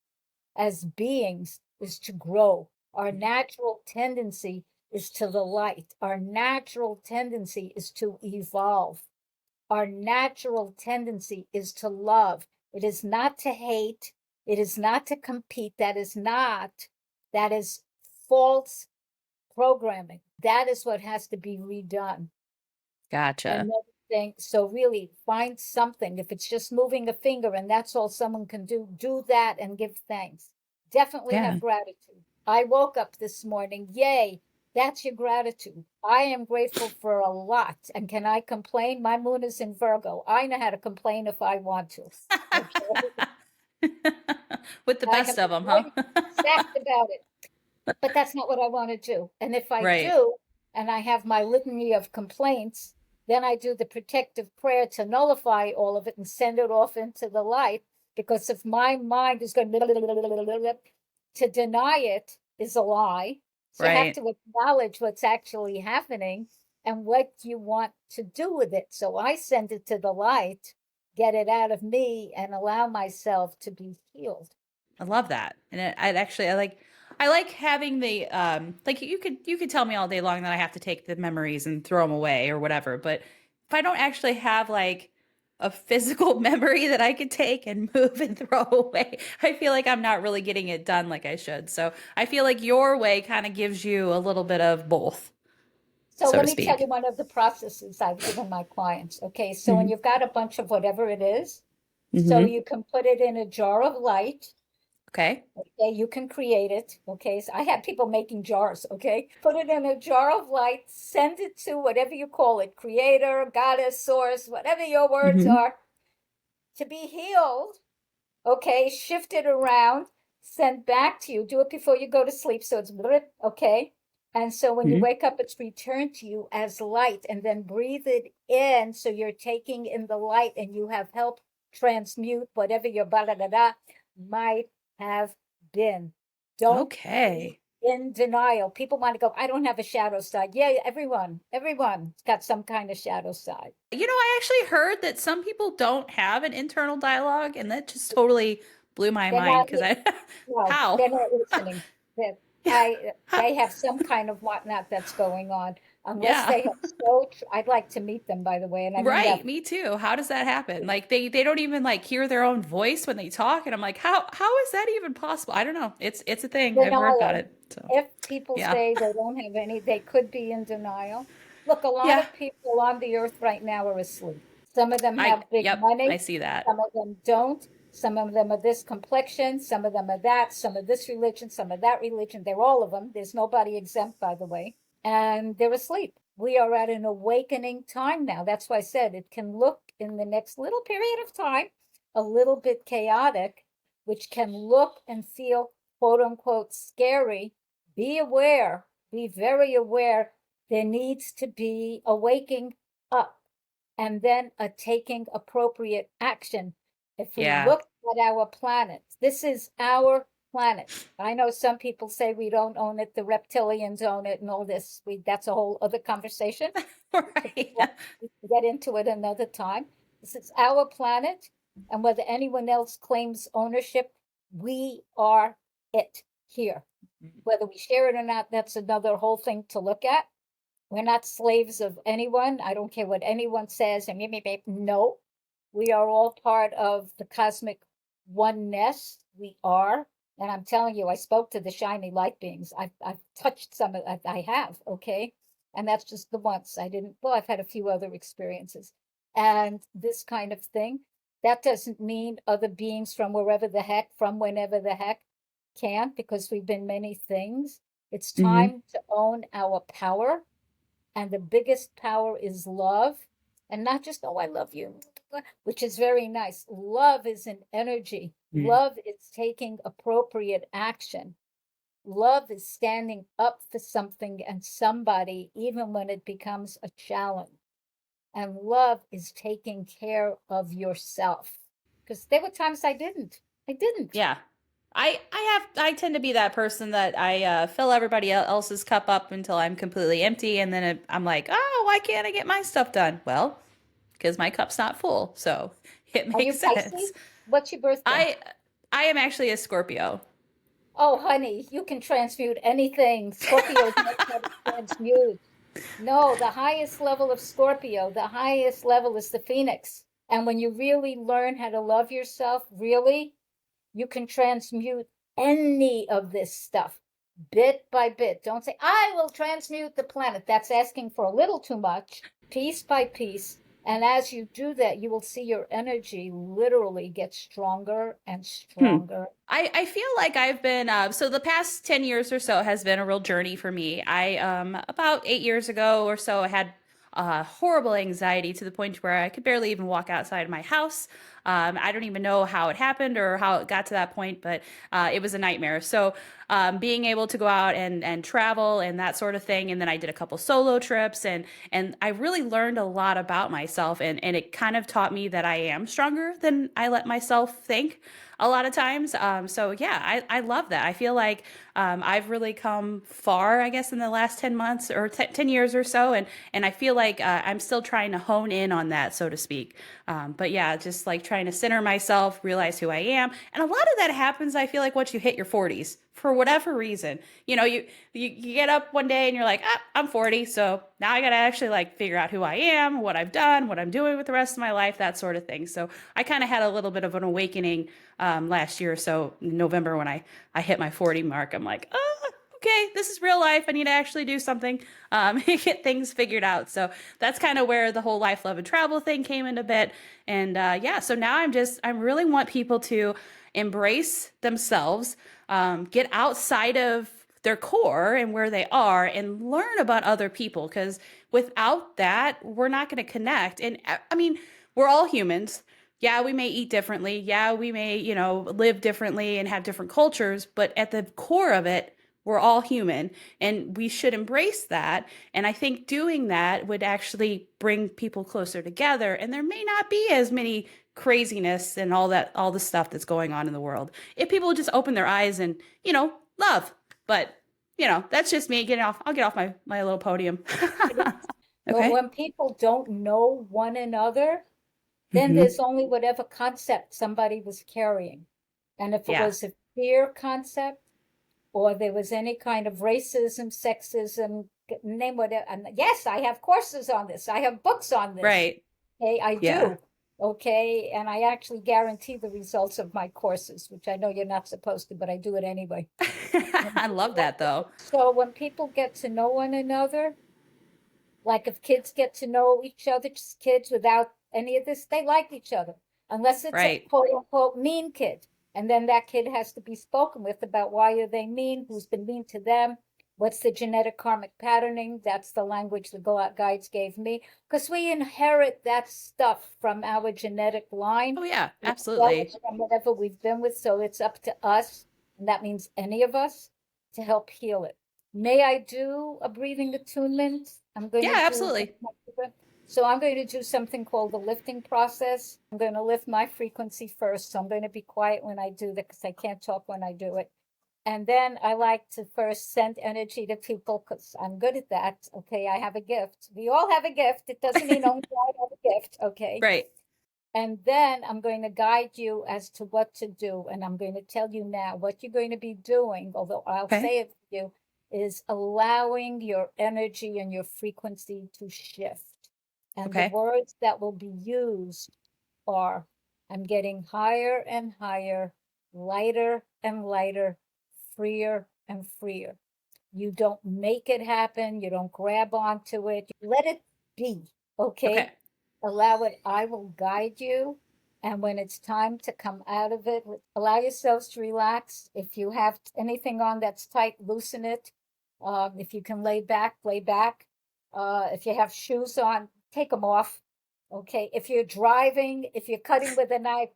as beings is to grow. Our natural tendency is to the light. Our natural tendency is to evolve. Our natural tendency is to love. It is not to hate. It is not to compete. That is false programming. That is what has to be redone. Gotcha. Another thing, so really find something. If it's just moving a finger and that's all someone can do that and give thanks. Definitely have Yeah. gratitude. I woke up this morning. Yay. That's your gratitude. I am grateful for a lot. And can I complain? My moon is in Virgo. I know how to complain if I want to. Okay. With the I have best of been them, huh? very exact about it. But that's not what I want to do. And if I Right. do, and I have my litany of complaints, then I do the protective prayer to nullify all of it and send it off into the light. Because if my mind is going to deny it is a lie. So you have Right. to acknowledge what's actually happening and what you want to do with it. So I send it to the light, get it out of me, and allow myself to be healed. I love that. And it actually I like having the like you could tell me all day long that I have to take the memories and throw them away or whatever, but if I don't actually have like a physical memory that I could take and move and throw away, I feel like I'm not really getting it done like I should. So I feel like your way kind of gives you a little bit of both, So so let to me tell you speak. one of the processes I've given my clients. Okay, so when Hmm. you've got a bunch of whatever it is, so Hmm. you can put it in a jar of light. Okay. Okay, you can create it. Okay, so I have people making jars. Okay, put it in a jar of light, send it to whatever you call it, creator, goddess, source, whatever your words Hmm. are, to be healed. Okay, shift it around, send back to you. Do it before you go to sleep. So it's blip, okay. And so when you Hmm. wake up, it's returned to you as light, and then breathe it in. So you're taking in the light and you have helped transmute whatever your blah might have been. Don't be Okay. in denial. People want to go, I don't have a shadow side. Yeah, everyone's got some kind of shadow side. You know, I actually heard that some people don't have an internal dialogue, and that just totally blew my They're mind not, because I, no, how? they're not listening. That they have some kind of whatnot that's going on. Unless Yeah, they have so, I'd like to meet them, by the way, and I mean that. right. Me too. How does that happen? Like they don't even like hear their own voice when they talk, and I'm like, how is that even possible? I don't know. It's a thing. I've heard about Denial. it. So If people yeah, say they don't have any, they could be in denial. Look, a lot yeah. of people on the earth right now are asleep. Some of them have big I money, see that. some of them don't. Some of them are this complexion, some of them are that, some of this religion, some of that religion. They're all of them. There's nobody exempt, by the way. And they're asleep. We are at an awakening time now. That's why I said it can look in the next little period of time a little bit chaotic, which can look and feel quote unquote scary. Be aware, be very aware. There needs to be a waking up and then a taking appropriate action. If we Yeah. look at our planet, this is our planet. I know some people say we don't own it, the reptilians own it, and all this. That's a whole other conversation. Right. We can get into it another time. This is our planet, and whether anyone else claims ownership, we are it here. Whether we share it or not, that's another whole thing to look at. We're not slaves of anyone. I don't care what anyone says. And maybe no, we are all part of the cosmic oneness. We are. And I'm telling you, I spoke to the shiny light beings. I've touched some of that. I have, okay? And that's just the once. I didn't, well, I've had a few other experiences. And this kind of thing, that doesn't mean other beings from wherever the heck, from whenever the heck can't, because we've been many things. It's Hmm. time to own our power, and the biggest power is love. And not just, oh, I love you, which is very nice. Love is an energy. Love is taking appropriate action. Love is standing up for something and somebody, even when it becomes a challenge. And love is taking care of yourself. Because there were times I didn't. I didn't. Yeah. I tend to be that person that I fill everybody else's cup up until I'm completely empty, and then I'm like, oh, why can't I get my stuff done? Well, because my cup's not full, so it Are makes you sense. Pisces? What's your birthday? I I am actually a Scorpio. Oh, honey, you can transmute anything. Scorpios know how to transmute. No, the highest level of Scorpio, the highest level is the Phoenix. And when you really learn how to love yourself, really, you can transmute any of this stuff bit by bit. Don't say, I will transmute the planet. That's asking for a little too much, piece by piece. And as you do that, you will see your energy literally get stronger and Hmm. stronger. I feel like I've been so the past 10 years or so has been a real journey for me. I about 8 years ago or so I had horrible anxiety to the point where I could barely even walk outside of my house. I don't even know how it happened or how it got to that point, but it was a nightmare. So being able to go out and travel and that sort of thing, and then I did a couple solo trips, and I really learned a lot about myself, and it kind of taught me that I am stronger than I let myself think a lot of times. So yeah, I love that. I feel like I've really come far, I guess, in the last 10 months or 10 years or so. And I feel like I'm still trying to hone in on that, so to speak. But yeah, just like trying to center myself, realize who I am. And a lot of that happens, I feel like, once you hit your 40s for whatever reason. You know, you get up one day and you're like, ah, I'm 40. So now I got to actually like figure out who I am, what I've done, what I'm doing with the rest of my life, that sort of thing. So I kind of had a little bit of an awakening last year or so, in November, when I hit my 40 mark. I'm like, oh, okay, this is real life. I need to actually do something, get things figured out. So that's kind of where the whole life, love, and travel thing came in a bit. And yeah, so now I really want people to embrace themselves, get outside of their core and where they are, and learn about other people. Because without that, we're not going to connect. And I mean, we're all humans. Yeah, we may eat differently. Yeah, we may, live differently and have different cultures, but at the core of it, we're all human, and we should embrace that. And I think doing that would actually bring people closer together, and there may not be as many craziness and all the stuff that's going on in the world if people would just open their eyes and, love. But, that's just me getting off. I'll get off my little podium. But Okay. when people don't know one another, then Hmm. there's only whatever concept somebody was carrying. And if it Yeah. was a fear concept, or there was any kind of racism, sexism, name whatever. And yes, I have courses on this. I have books on this. Right. Okay, I Yeah. do. Okay, and I actually guarantee the results of my courses, which I know you're not supposed to, but I do it anyway. I love that though. So when people get to know one another, like if kids get to know each other's kids without any of this, they like each other, unless it's a Right. quote unquote mean kid. And then that kid has to be spoken with about why are they mean, who's been mean to them, what's the genetic karmic patterning. That's the language the guides gave me, because we inherit that stuff from our genetic line, Oh yeah, as well as absolutely. from whatever we've been with. So it's up to us, and that means any of us, to help heal it. May I do a breathing attunement? I'm going to Yeah, do, absolutely. so I'm going to do something called the lifting process. I'm going to lift my frequency first. So I'm going to be quiet when I do that because I can't talk when I do it. And then I like to first send energy to people because I'm good at that. Okay, I have a gift. We all have a gift. It doesn't mean only I have a gift. Okay. Right. And then I'm going to guide you as to what to do. And I'm going to tell you now what you're going to be doing, although I'll Okay. say it for you, is allowing your energy and your frequency to shift. And the Okay. words that will be used are, I'm getting higher and higher, lighter and lighter, freer and freer. You don't make it happen. You don't grab onto it. You let it be. Okay. Okay. Allow it. I will guide you. And when it's time to come out of it, allow yourselves to relax. If you have anything on that's tight, loosen it. If you can lay back, lay back. If you have shoes on, take them off. Okay. If you're driving, if you're cutting with a knife,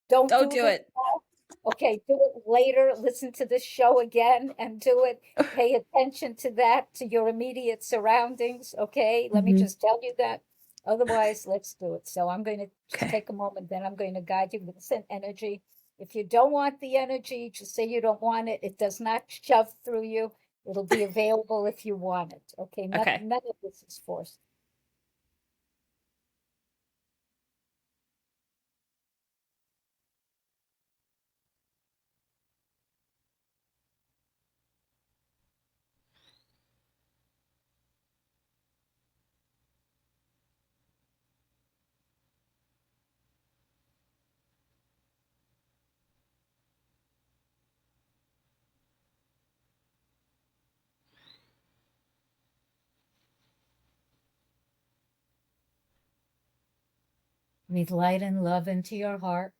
don't Don't do do this it. now. Okay, do it later. Listen to this show again and do it. Pay attention to that, to your immediate surroundings. Okay, let me Hmm. just tell you that. Otherwise, let's do it. So I'm going to just Okay. take a moment, then I'm going to guide you with some energy. If you don't want the energy, just say you don't want it. It does not shove through you. It'll be available if you want it. Okay, Okay. none of this is forced. Breathe light and love into your heart.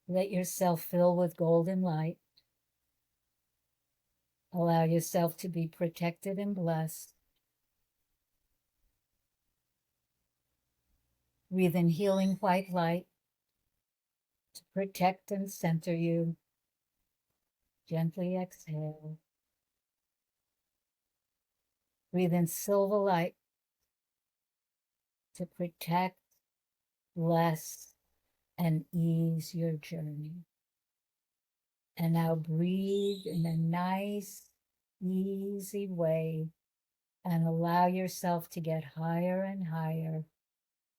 Let yourself fill with golden light. Allow yourself to be protected and blessed. Breathe in healing white light to protect and center you. Gently exhale. Breathe in silver light to protect, bless, and ease your journey. And now breathe in a nice, easy way and allow yourself to get higher and higher,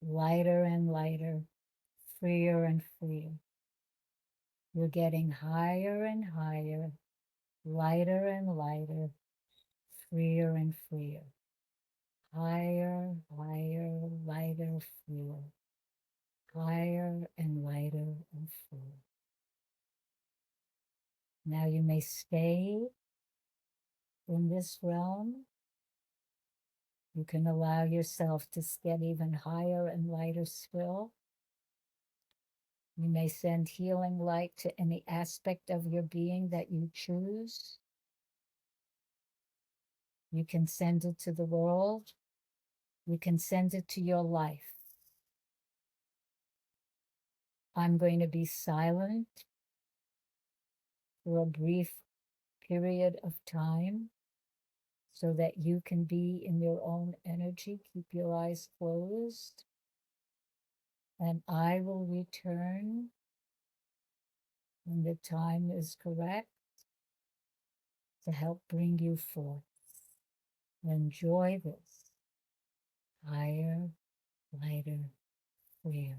lighter and lighter, freer and freer. You're getting higher and higher, lighter and lighter, freer and freer. Higher, higher, lighter, freer. Higher and lighter and freer. Now you may stay in this realm. You can allow yourself to get even higher and lighter still. You may send healing light to any aspect of your being that you choose. You can send it to the world. You can send it to your life. I'm going to be silent for a brief period of time so that you can be in your own energy. Keep your eyes closed. And I will return when the time is correct to help bring you forth. Enjoy this higher, lighter, freer.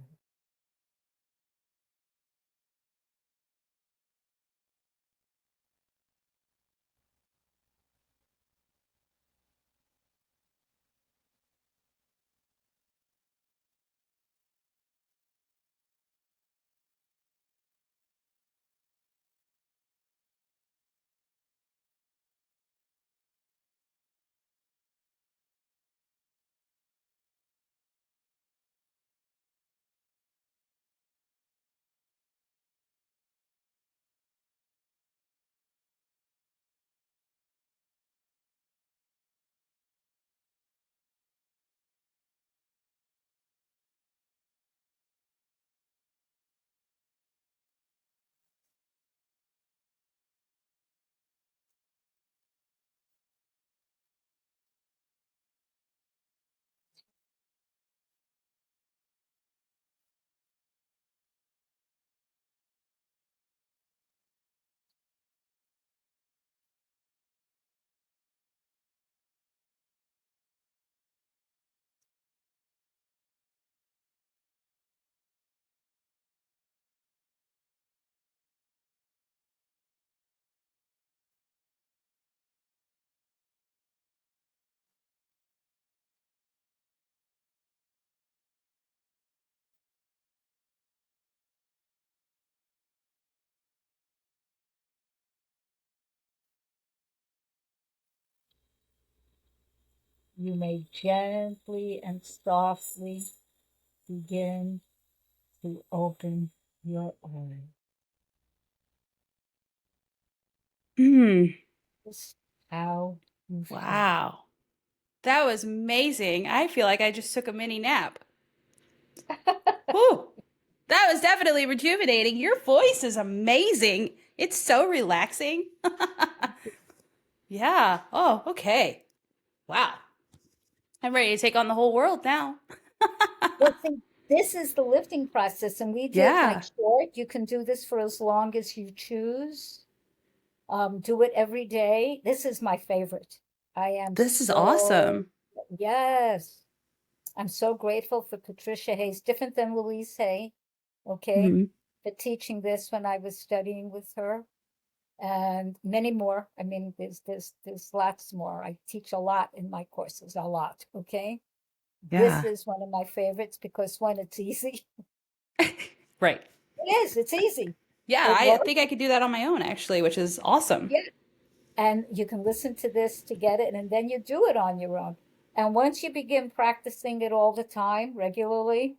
You may gently and softly begin to open your eyes. Just how you feel. Wow. That was amazing. I feel like I just took a mini nap. Whew. That was definitely rejuvenating. Your voice is amazing. It's so relaxing. Yeah. Oh, okay. Wow. I'm ready to take on the whole world now. Well, see, this is the lifting process, and we do it like Yeah. short. You can do this for as long as you choose. Do it every day. This is my favorite. I am This is so, awesome. yes. I'm so grateful for Patricia Hayes, different than Louise Hay, okay, Mhm. for teaching this when I was studying with her, and many more. I mean, there's lots more. I teach a lot in my courses, a lot, okay? This Yeah. is one of my favorites because one, it's easy. Right. It is, it's easy. Yeah, It I works, think I could do that on my own actually, which is awesome. yeah. And you can listen to this to get it, and then you do it on your own. And once you begin practicing it all the time, regularly,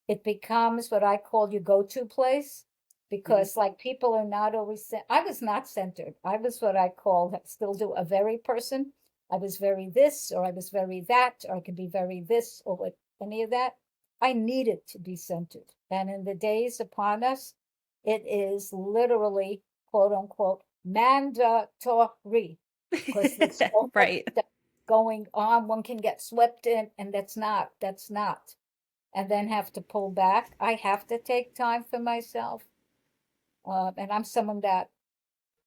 it becomes what I call your go-to place Mhm. because like people are not always I was not centered. I was what I call still do a very person. I was very this or I was very that or I could be very this or what any of that. I need it to be centered. And in the days upon us, it is literally, quote unquote, mandatory, because there's so much Right. stuff going on. One can get swept in, and that's not. And then have to pull back. I have to take time for myself. And I'm someone that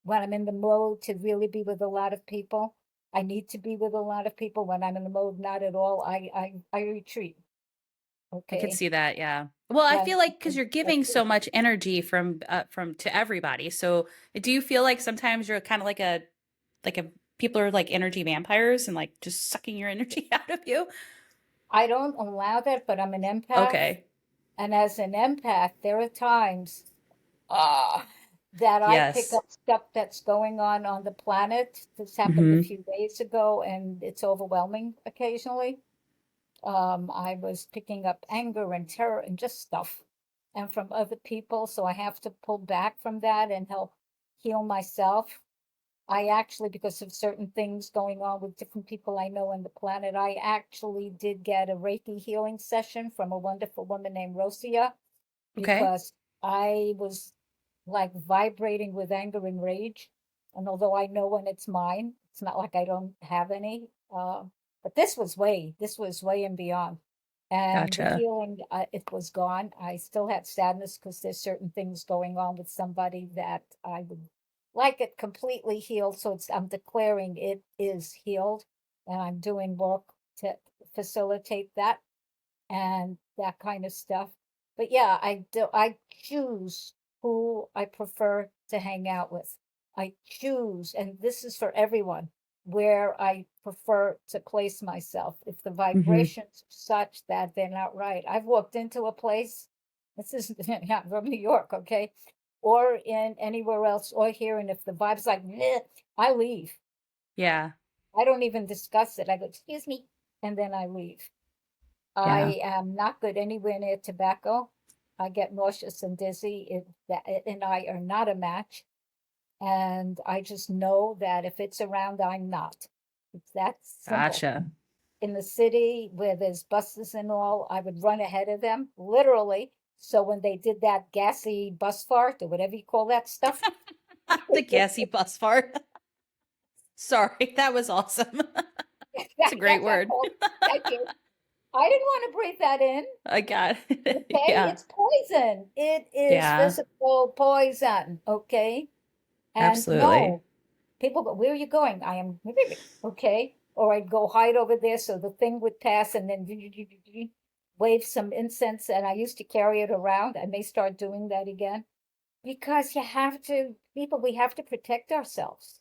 when I'm in the mode to really be with a lot of people, I need to be with a lot of people. When I'm in the mode, not at all, I retreat. I could Okay. see that, yeah. Well, I And, feel like because and you're that's giving it. so much energy from to everybody. So do you feel like sometimes you're kind of like a people are like energy vampires and like just sucking your energy out of you? I don't allow that, but I'm an empath. Okay. And as an empath, there are times uh, that I pick Yes. up stuff that's going on the planet. This happened a Hmm. few days ago, and it's overwhelming occasionally. I was picking up anger and terror and just stuff, and from other people. So I have to pull back from that and help heal myself. I actually, because of certain things going on with different people I know on the planet, I actually did get a Reiki healing session from a wonderful woman named Rosia, Okay. because I was like vibrating with anger and rage. And although I know when it's mine, it's not like I don't have any. But this was way and beyond. And the Gotcha. healing, it was gone. I still had sadness because there's certain things going on with somebody that I would like it completely healed. So I'm declaring it is healed, and I'm doing work to facilitate that and that kind of stuff. But yeah, I choose who I prefer to hang out with. I choose, and this is for everyone, where I prefer to place myself. If the Hmm. vibrations are such that they're not right. I've walked into a place, this is not from New York, okay? Or in anywhere else, or here, and if the vibe's like, "Meh," I leave. Yeah. I don't even discuss it. I go, excuse me, and then I leave. Yeah. I am not good anywhere near tobacco. I get nauseous and dizzy. It and I are not a match. And I just know that if it's around, I'm not. It's that simple. Gotcha. In the city where there's buses and all, I would run ahead of them, literally. So when they did that gassy bus fart or whatever you call that stuff, The gassy bus fart. Sorry, that was awesome. It's a great that's what I word. called it. Thank you. I didn't want to breathe that in. I got it. Okay, Yeah. it's poison. It is Yeah. physical poison. Okay. And Absolutely. no, people go, where are you going? I am, okay. Or I'd go hide over there so the thing would pass and then wave some incense. And I used to carry it around. I may start doing that again because you have to, people, we have to protect ourselves.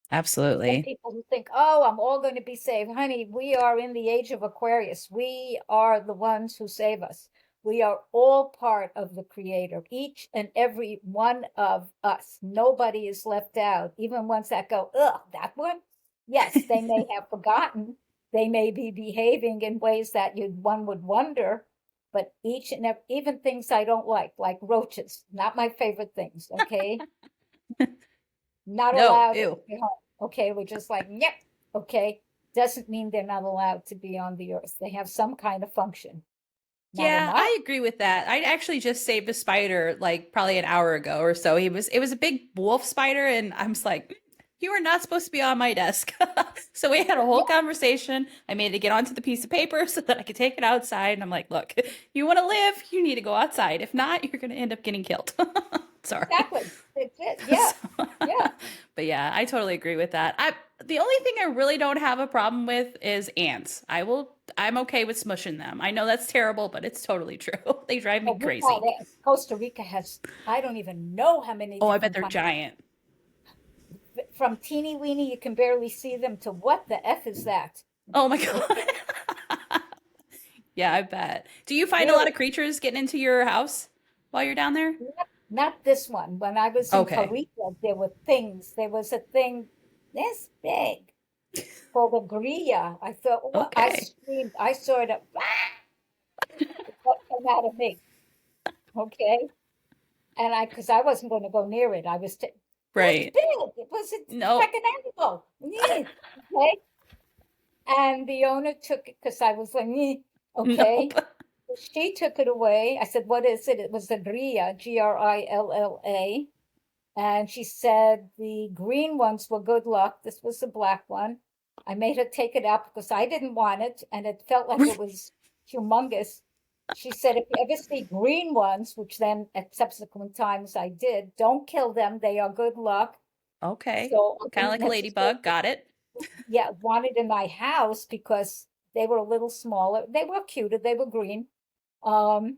Some Absolutely. people who think, oh, I'm all going to be saved. Honey, we are in the age of Aquarius. We are the ones who save us. We are all part of the Creator, each and every one of us. Nobody is left out, even ones that go, ugh, that one? Yes, they may have forgotten. They may be behaving in ways that one would wonder, but each and every, even things I don't like roaches, not my favorite things, okay? Not No, allowed at ew. your home. Okay, we're just like, yep, okay. Doesn't mean they're not allowed to be on the earth. They have some kind of function. Not Yeah, enough. I agree with that. I actually just saved a spider like probably an hour ago or so. It was a big wolf spider and I'm just like, you are not supposed to be on my desk. So we had a whole Yeah, conversation. I made it get onto the piece of paper so that I could take it outside. And I'm like, look, you want to live, you need to go outside. If not, you're going to end up getting killed. Sorry. exactly. That's it. Yeah, So, yeah. but yeah, I totally agree with that. The only thing I really don't have a problem with is ants. I'm okay with smushing them. I know that's terrible, but it's totally true. They drive me Well, we call crazy. it, Costa Rica has, I don't even know how many Oh, I bet different they're kinds. giant. From teeny weeny, you can barely see them, to what the F is that? Oh my God. Okay, Yeah, I bet. Do you find a lot really. of creatures getting into your house while you're down there? Not this one. When I was in Okay. Carica, there were things. There was a thing this big called a grilla. I thought, what? I Okay. screamed. I saw it. What came out of me? Okay, and because I wasn't going to go near it. It was Right. big. It was like Nope. an animal. Yeah. Okay, and the owner took it because I was like, "Nyeh." Okay, Nope. she took it away. I said, "What is it?" It was the Grilla, Grilla. And she said the green ones were good luck. This was the black one. I made her take it out because I didn't want it, and it felt like it was humongous. She said, if you ever see green ones, which then at subsequent times I did, don't kill them. They are good luck. Okay. So I Kind of didn't like a necessarily, ladybug. Got it. want it in my house because they were a little smaller. They were cuter. They were green. Um,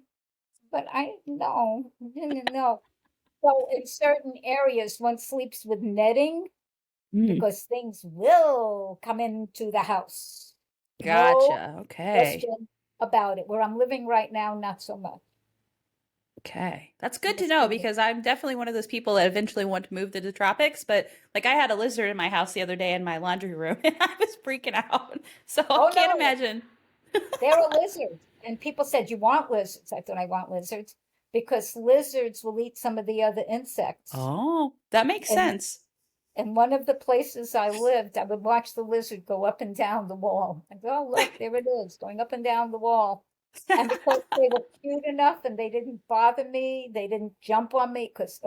but I no, no. So in certain areas, one sleeps with netting Mm, because things will come into the house. No gotcha. Okay. question about it. Where I'm living right now, not so much. Okay. That's good to Yes, know it is. because I'm definitely one of those people that eventually want to move to the tropics. But like I had a lizard in my house the other day in my laundry room and I was freaking out. So I Oh can't no, imagine. there are lizards. And people said, you want lizards? I thought I want lizards because lizards will eat some of the other insects. Oh, that makes And sense. in one of the places I lived, I would watch the lizard go up and down the wall. I go, oh, look, there it is, going up and down the wall. And because they were cute enough and they didn't bother me, they didn't jump on me because,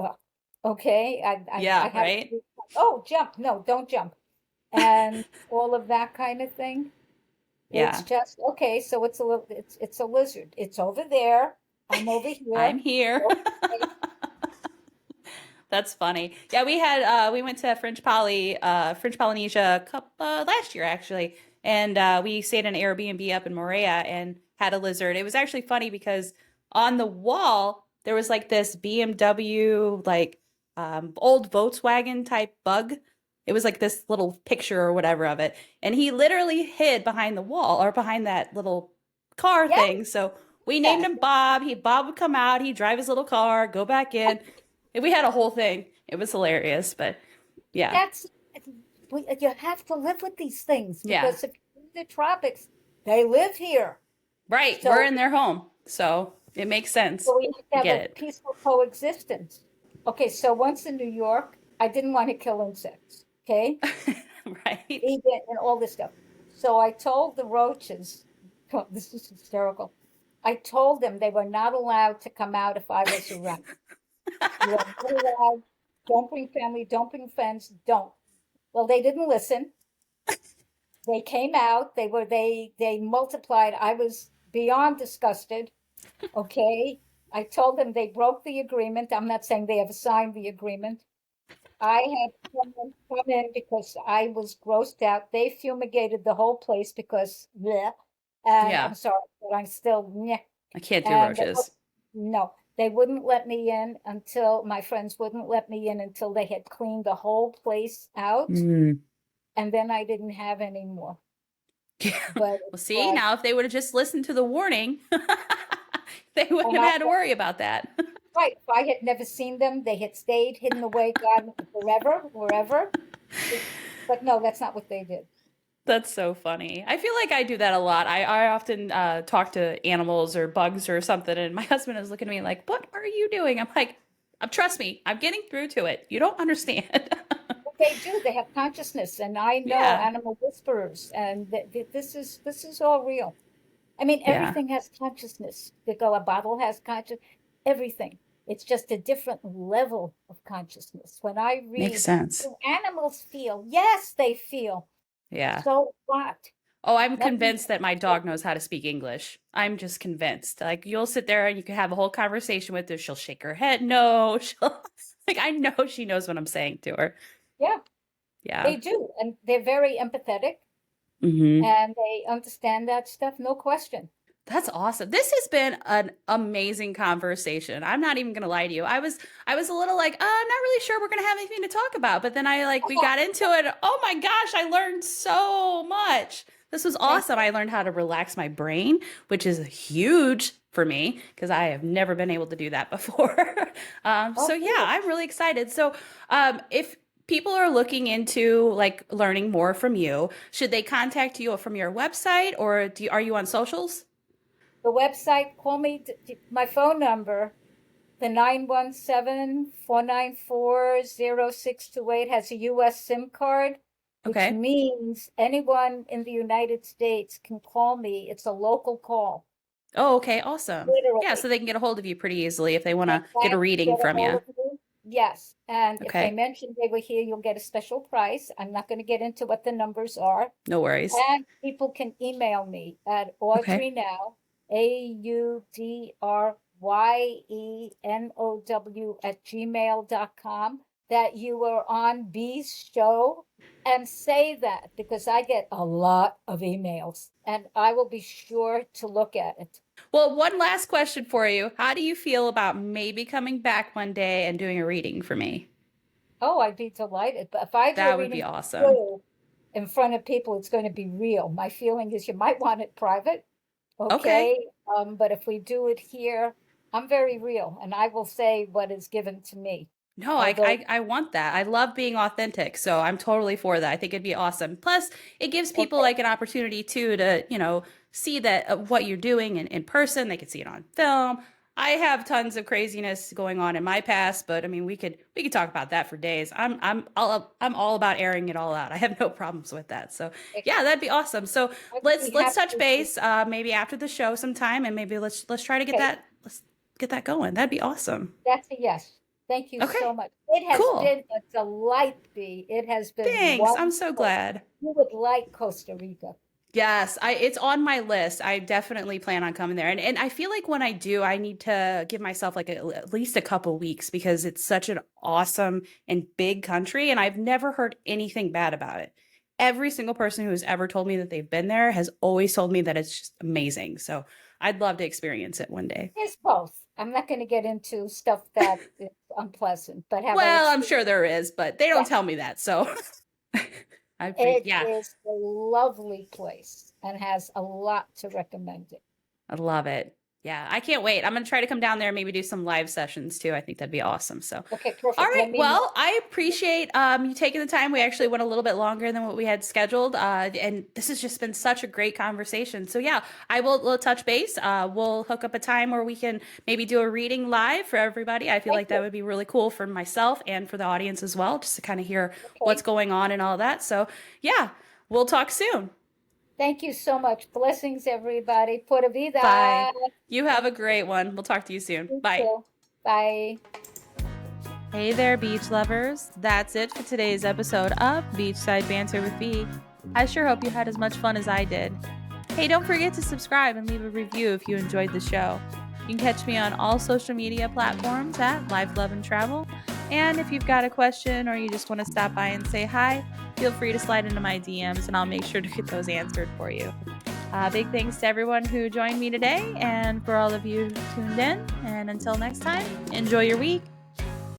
okay, I Yeah, had, right? oh, jump. No, don't jump. And all of that kind of thing. It's Yeah. just, okay, so it's a lizard. It's over there. I'm over I'm here. here. Okay. That's funny. Yeah, we went to French Polynesia last year actually, and we stayed in an Airbnb up in Moorea and had a lizard. It was actually funny because on the wall there was like this BMW old Volkswagen type bug. It was like this little picture or whatever of it, and he literally hid behind the wall or behind that little car Yeah, thing. So we named that. him Bob. Bob would come out, he'd drive his little car, go back in. We had a whole thing. It was hilarious, but yeah. That's you have to live with these things Yeah. because if you're in the tropics, they live here. Right. We're So, in their home. So it makes sense. so we have to I have get a it. peaceful coexistence. Okay, so once in New York, I didn't want to kill insects. Okay, Right. vegan and all this stuff. So I told the roaches, this is hysterical. I told them they were not allowed to come out if I was around. You are not allowed. Don't bring family. Don't bring friends. Don't. Well, they didn't listen. They came out. They multiplied. I was beyond disgusted. Okay. I told them they broke the agreement. I'm not saying they ever signed the agreement. I had someone come in because I was grossed out. They fumigated the whole place because bleh, and Yeah. I'm sorry, but I'm still bleh. I can't do And roaches. no, they wouldn't let me in until my friends wouldn't let me in until they had cleaned the whole place out, Mm. and then I didn't have any more. Yeah. But Well, it's see, like, now if they would have just listened to the warning, they wouldn't and have had to worry about that. right, if I had never seen them, they had stayed hidden away, God, forever, wherever. But no, that's not what they did. That's so funny. I feel like I do that a lot. I often talk to animals or bugs or something, and my husband is looking at me like, "What are you doing?" I'm like, Trust me, I'm getting through to it. You don't understand." But they do. They have consciousness, and I know Yeah, animal whisperers, and this is all real. I mean, yeah, everything has consciousness. A bottle has conscious, everything. It's just a different level of consciousness. When I makes read, sense. do animals feel? Yes, they feel. Yeah. So what? Oh, I'm Nothing. convinced that my dog knows how to speak English. I'm just convinced. Like you'll sit there and you can have a whole conversation with her. She'll shake her head. No, she'll like I know she knows what I'm saying to her. Yeah, Yeah. they do, and they're very empathetic, Hmm. and they understand that stuff. No question. That's awesome. This has been an amazing conversation. I'm not even gonna lie to you. I was a little like, I'm not really sure we're gonna have anything to talk about. But then we got into it. Oh my gosh, I learned so much. This was Me awesome. I learned how to relax my brain, which is huge for me because I have never been able to do that before. So Oh, yeah, good. I'm really excited. So if people are looking into like learning more from you, should they contact you from your website or are you on socials? The website, call me, my phone number, the 917-494-0628 has a US SIM card, which Okay. means anyone in the United States can call me. It's a local call. Oh, okay, awesome. Yeah, literally. so they can get a hold of you pretty easily if they want They to get a can reading get a from hold you. of you. Yes, and if they Okay, mention they were here, you'll get a special price. I'm not going to get into what the numbers are. no worries. And people can email me at Okay. Audrey Now, AudryeNow @gmail.com, that you were on B's show, and say that because I get a lot of emails and I will be sure to look at it. Well, one last question for you. How do you feel about maybe coming back one day and doing a reading for me? Oh, I'd be delighted. But if I do a That would be reading for awesome. you in front of people, it's going to be real. My feeling is you might want it private, Okay. okay? But if we do it here, I'm very real and I will say what is given to me. No, Although, I want that. I love being authentic, so I'm totally for that. I think it'd be awesome. Plus, it gives people okay, like an opportunity too to, see that what you're doing in person. They could see it on film. I have tons of craziness going on in my past, but I mean, we could talk about that for days. I'm all about airing it all out. I have no problems with that. So yeah, that'd be awesome. So I would be let's touch happy to. base maybe after the show sometime, and maybe let's try to get Okay, that going. That'd be awesome. that's a yes. Thank you so Okay, much. It has cool. been a delight, Bee. It has been Thanks. I'm so wonderful. glad. You would like Costa Rica. Yes, it's on my list. I definitely plan on coming there. And I feel like when I do, I need to give myself like at least a couple weeks because it's such an awesome and big country and I've never heard anything bad about it. Every single person who's ever told me that they've been there has always told me that it's just amazing. So I'd love to experience it one day. There's both. I'm not going to get into stuff that is unpleasant, but have I Well, I'm experienced? sure there is, but they don't Yes, tell me that. So I appreciate, it yeah. is a lovely place and has a lot to recommend it. I love it. Yeah, I can't wait. I'm going to try to come down there and maybe do some live sessions too. I think that'd be awesome. So, Okay, all perfect. right. Let me know. Well, I appreciate you taking the time. We actually went a little bit longer than what we had scheduled. And this has just been such a great conversation. So, yeah, we'll touch base. We'll hook up a time where we can maybe do a reading live for everybody. I feel Thank like that you. would be really cool for myself and for the audience as well, just to kind of hear what's Okay. going on and all that. So, yeah, we'll talk soon. Thank you so much. Blessings, everybody. Pura Bye. vida. You have a great one. We'll talk to you soon. You Bye. too. Bye. Hey there, beach lovers. That's it for today's episode of Beachside Banter with B. I sure hope you had as much fun as I did. Hey, don't forget to subscribe and leave a review if you enjoyed the show. You can catch me on all social media platforms at Life, Love, and Travel. And if you've got a question or you just want to stop by and say hi, feel free to slide into my DMs and I'll make sure to get those answered for you. Big thanks to everyone who joined me today and for all of you who tuned in. And until next time, enjoy your week.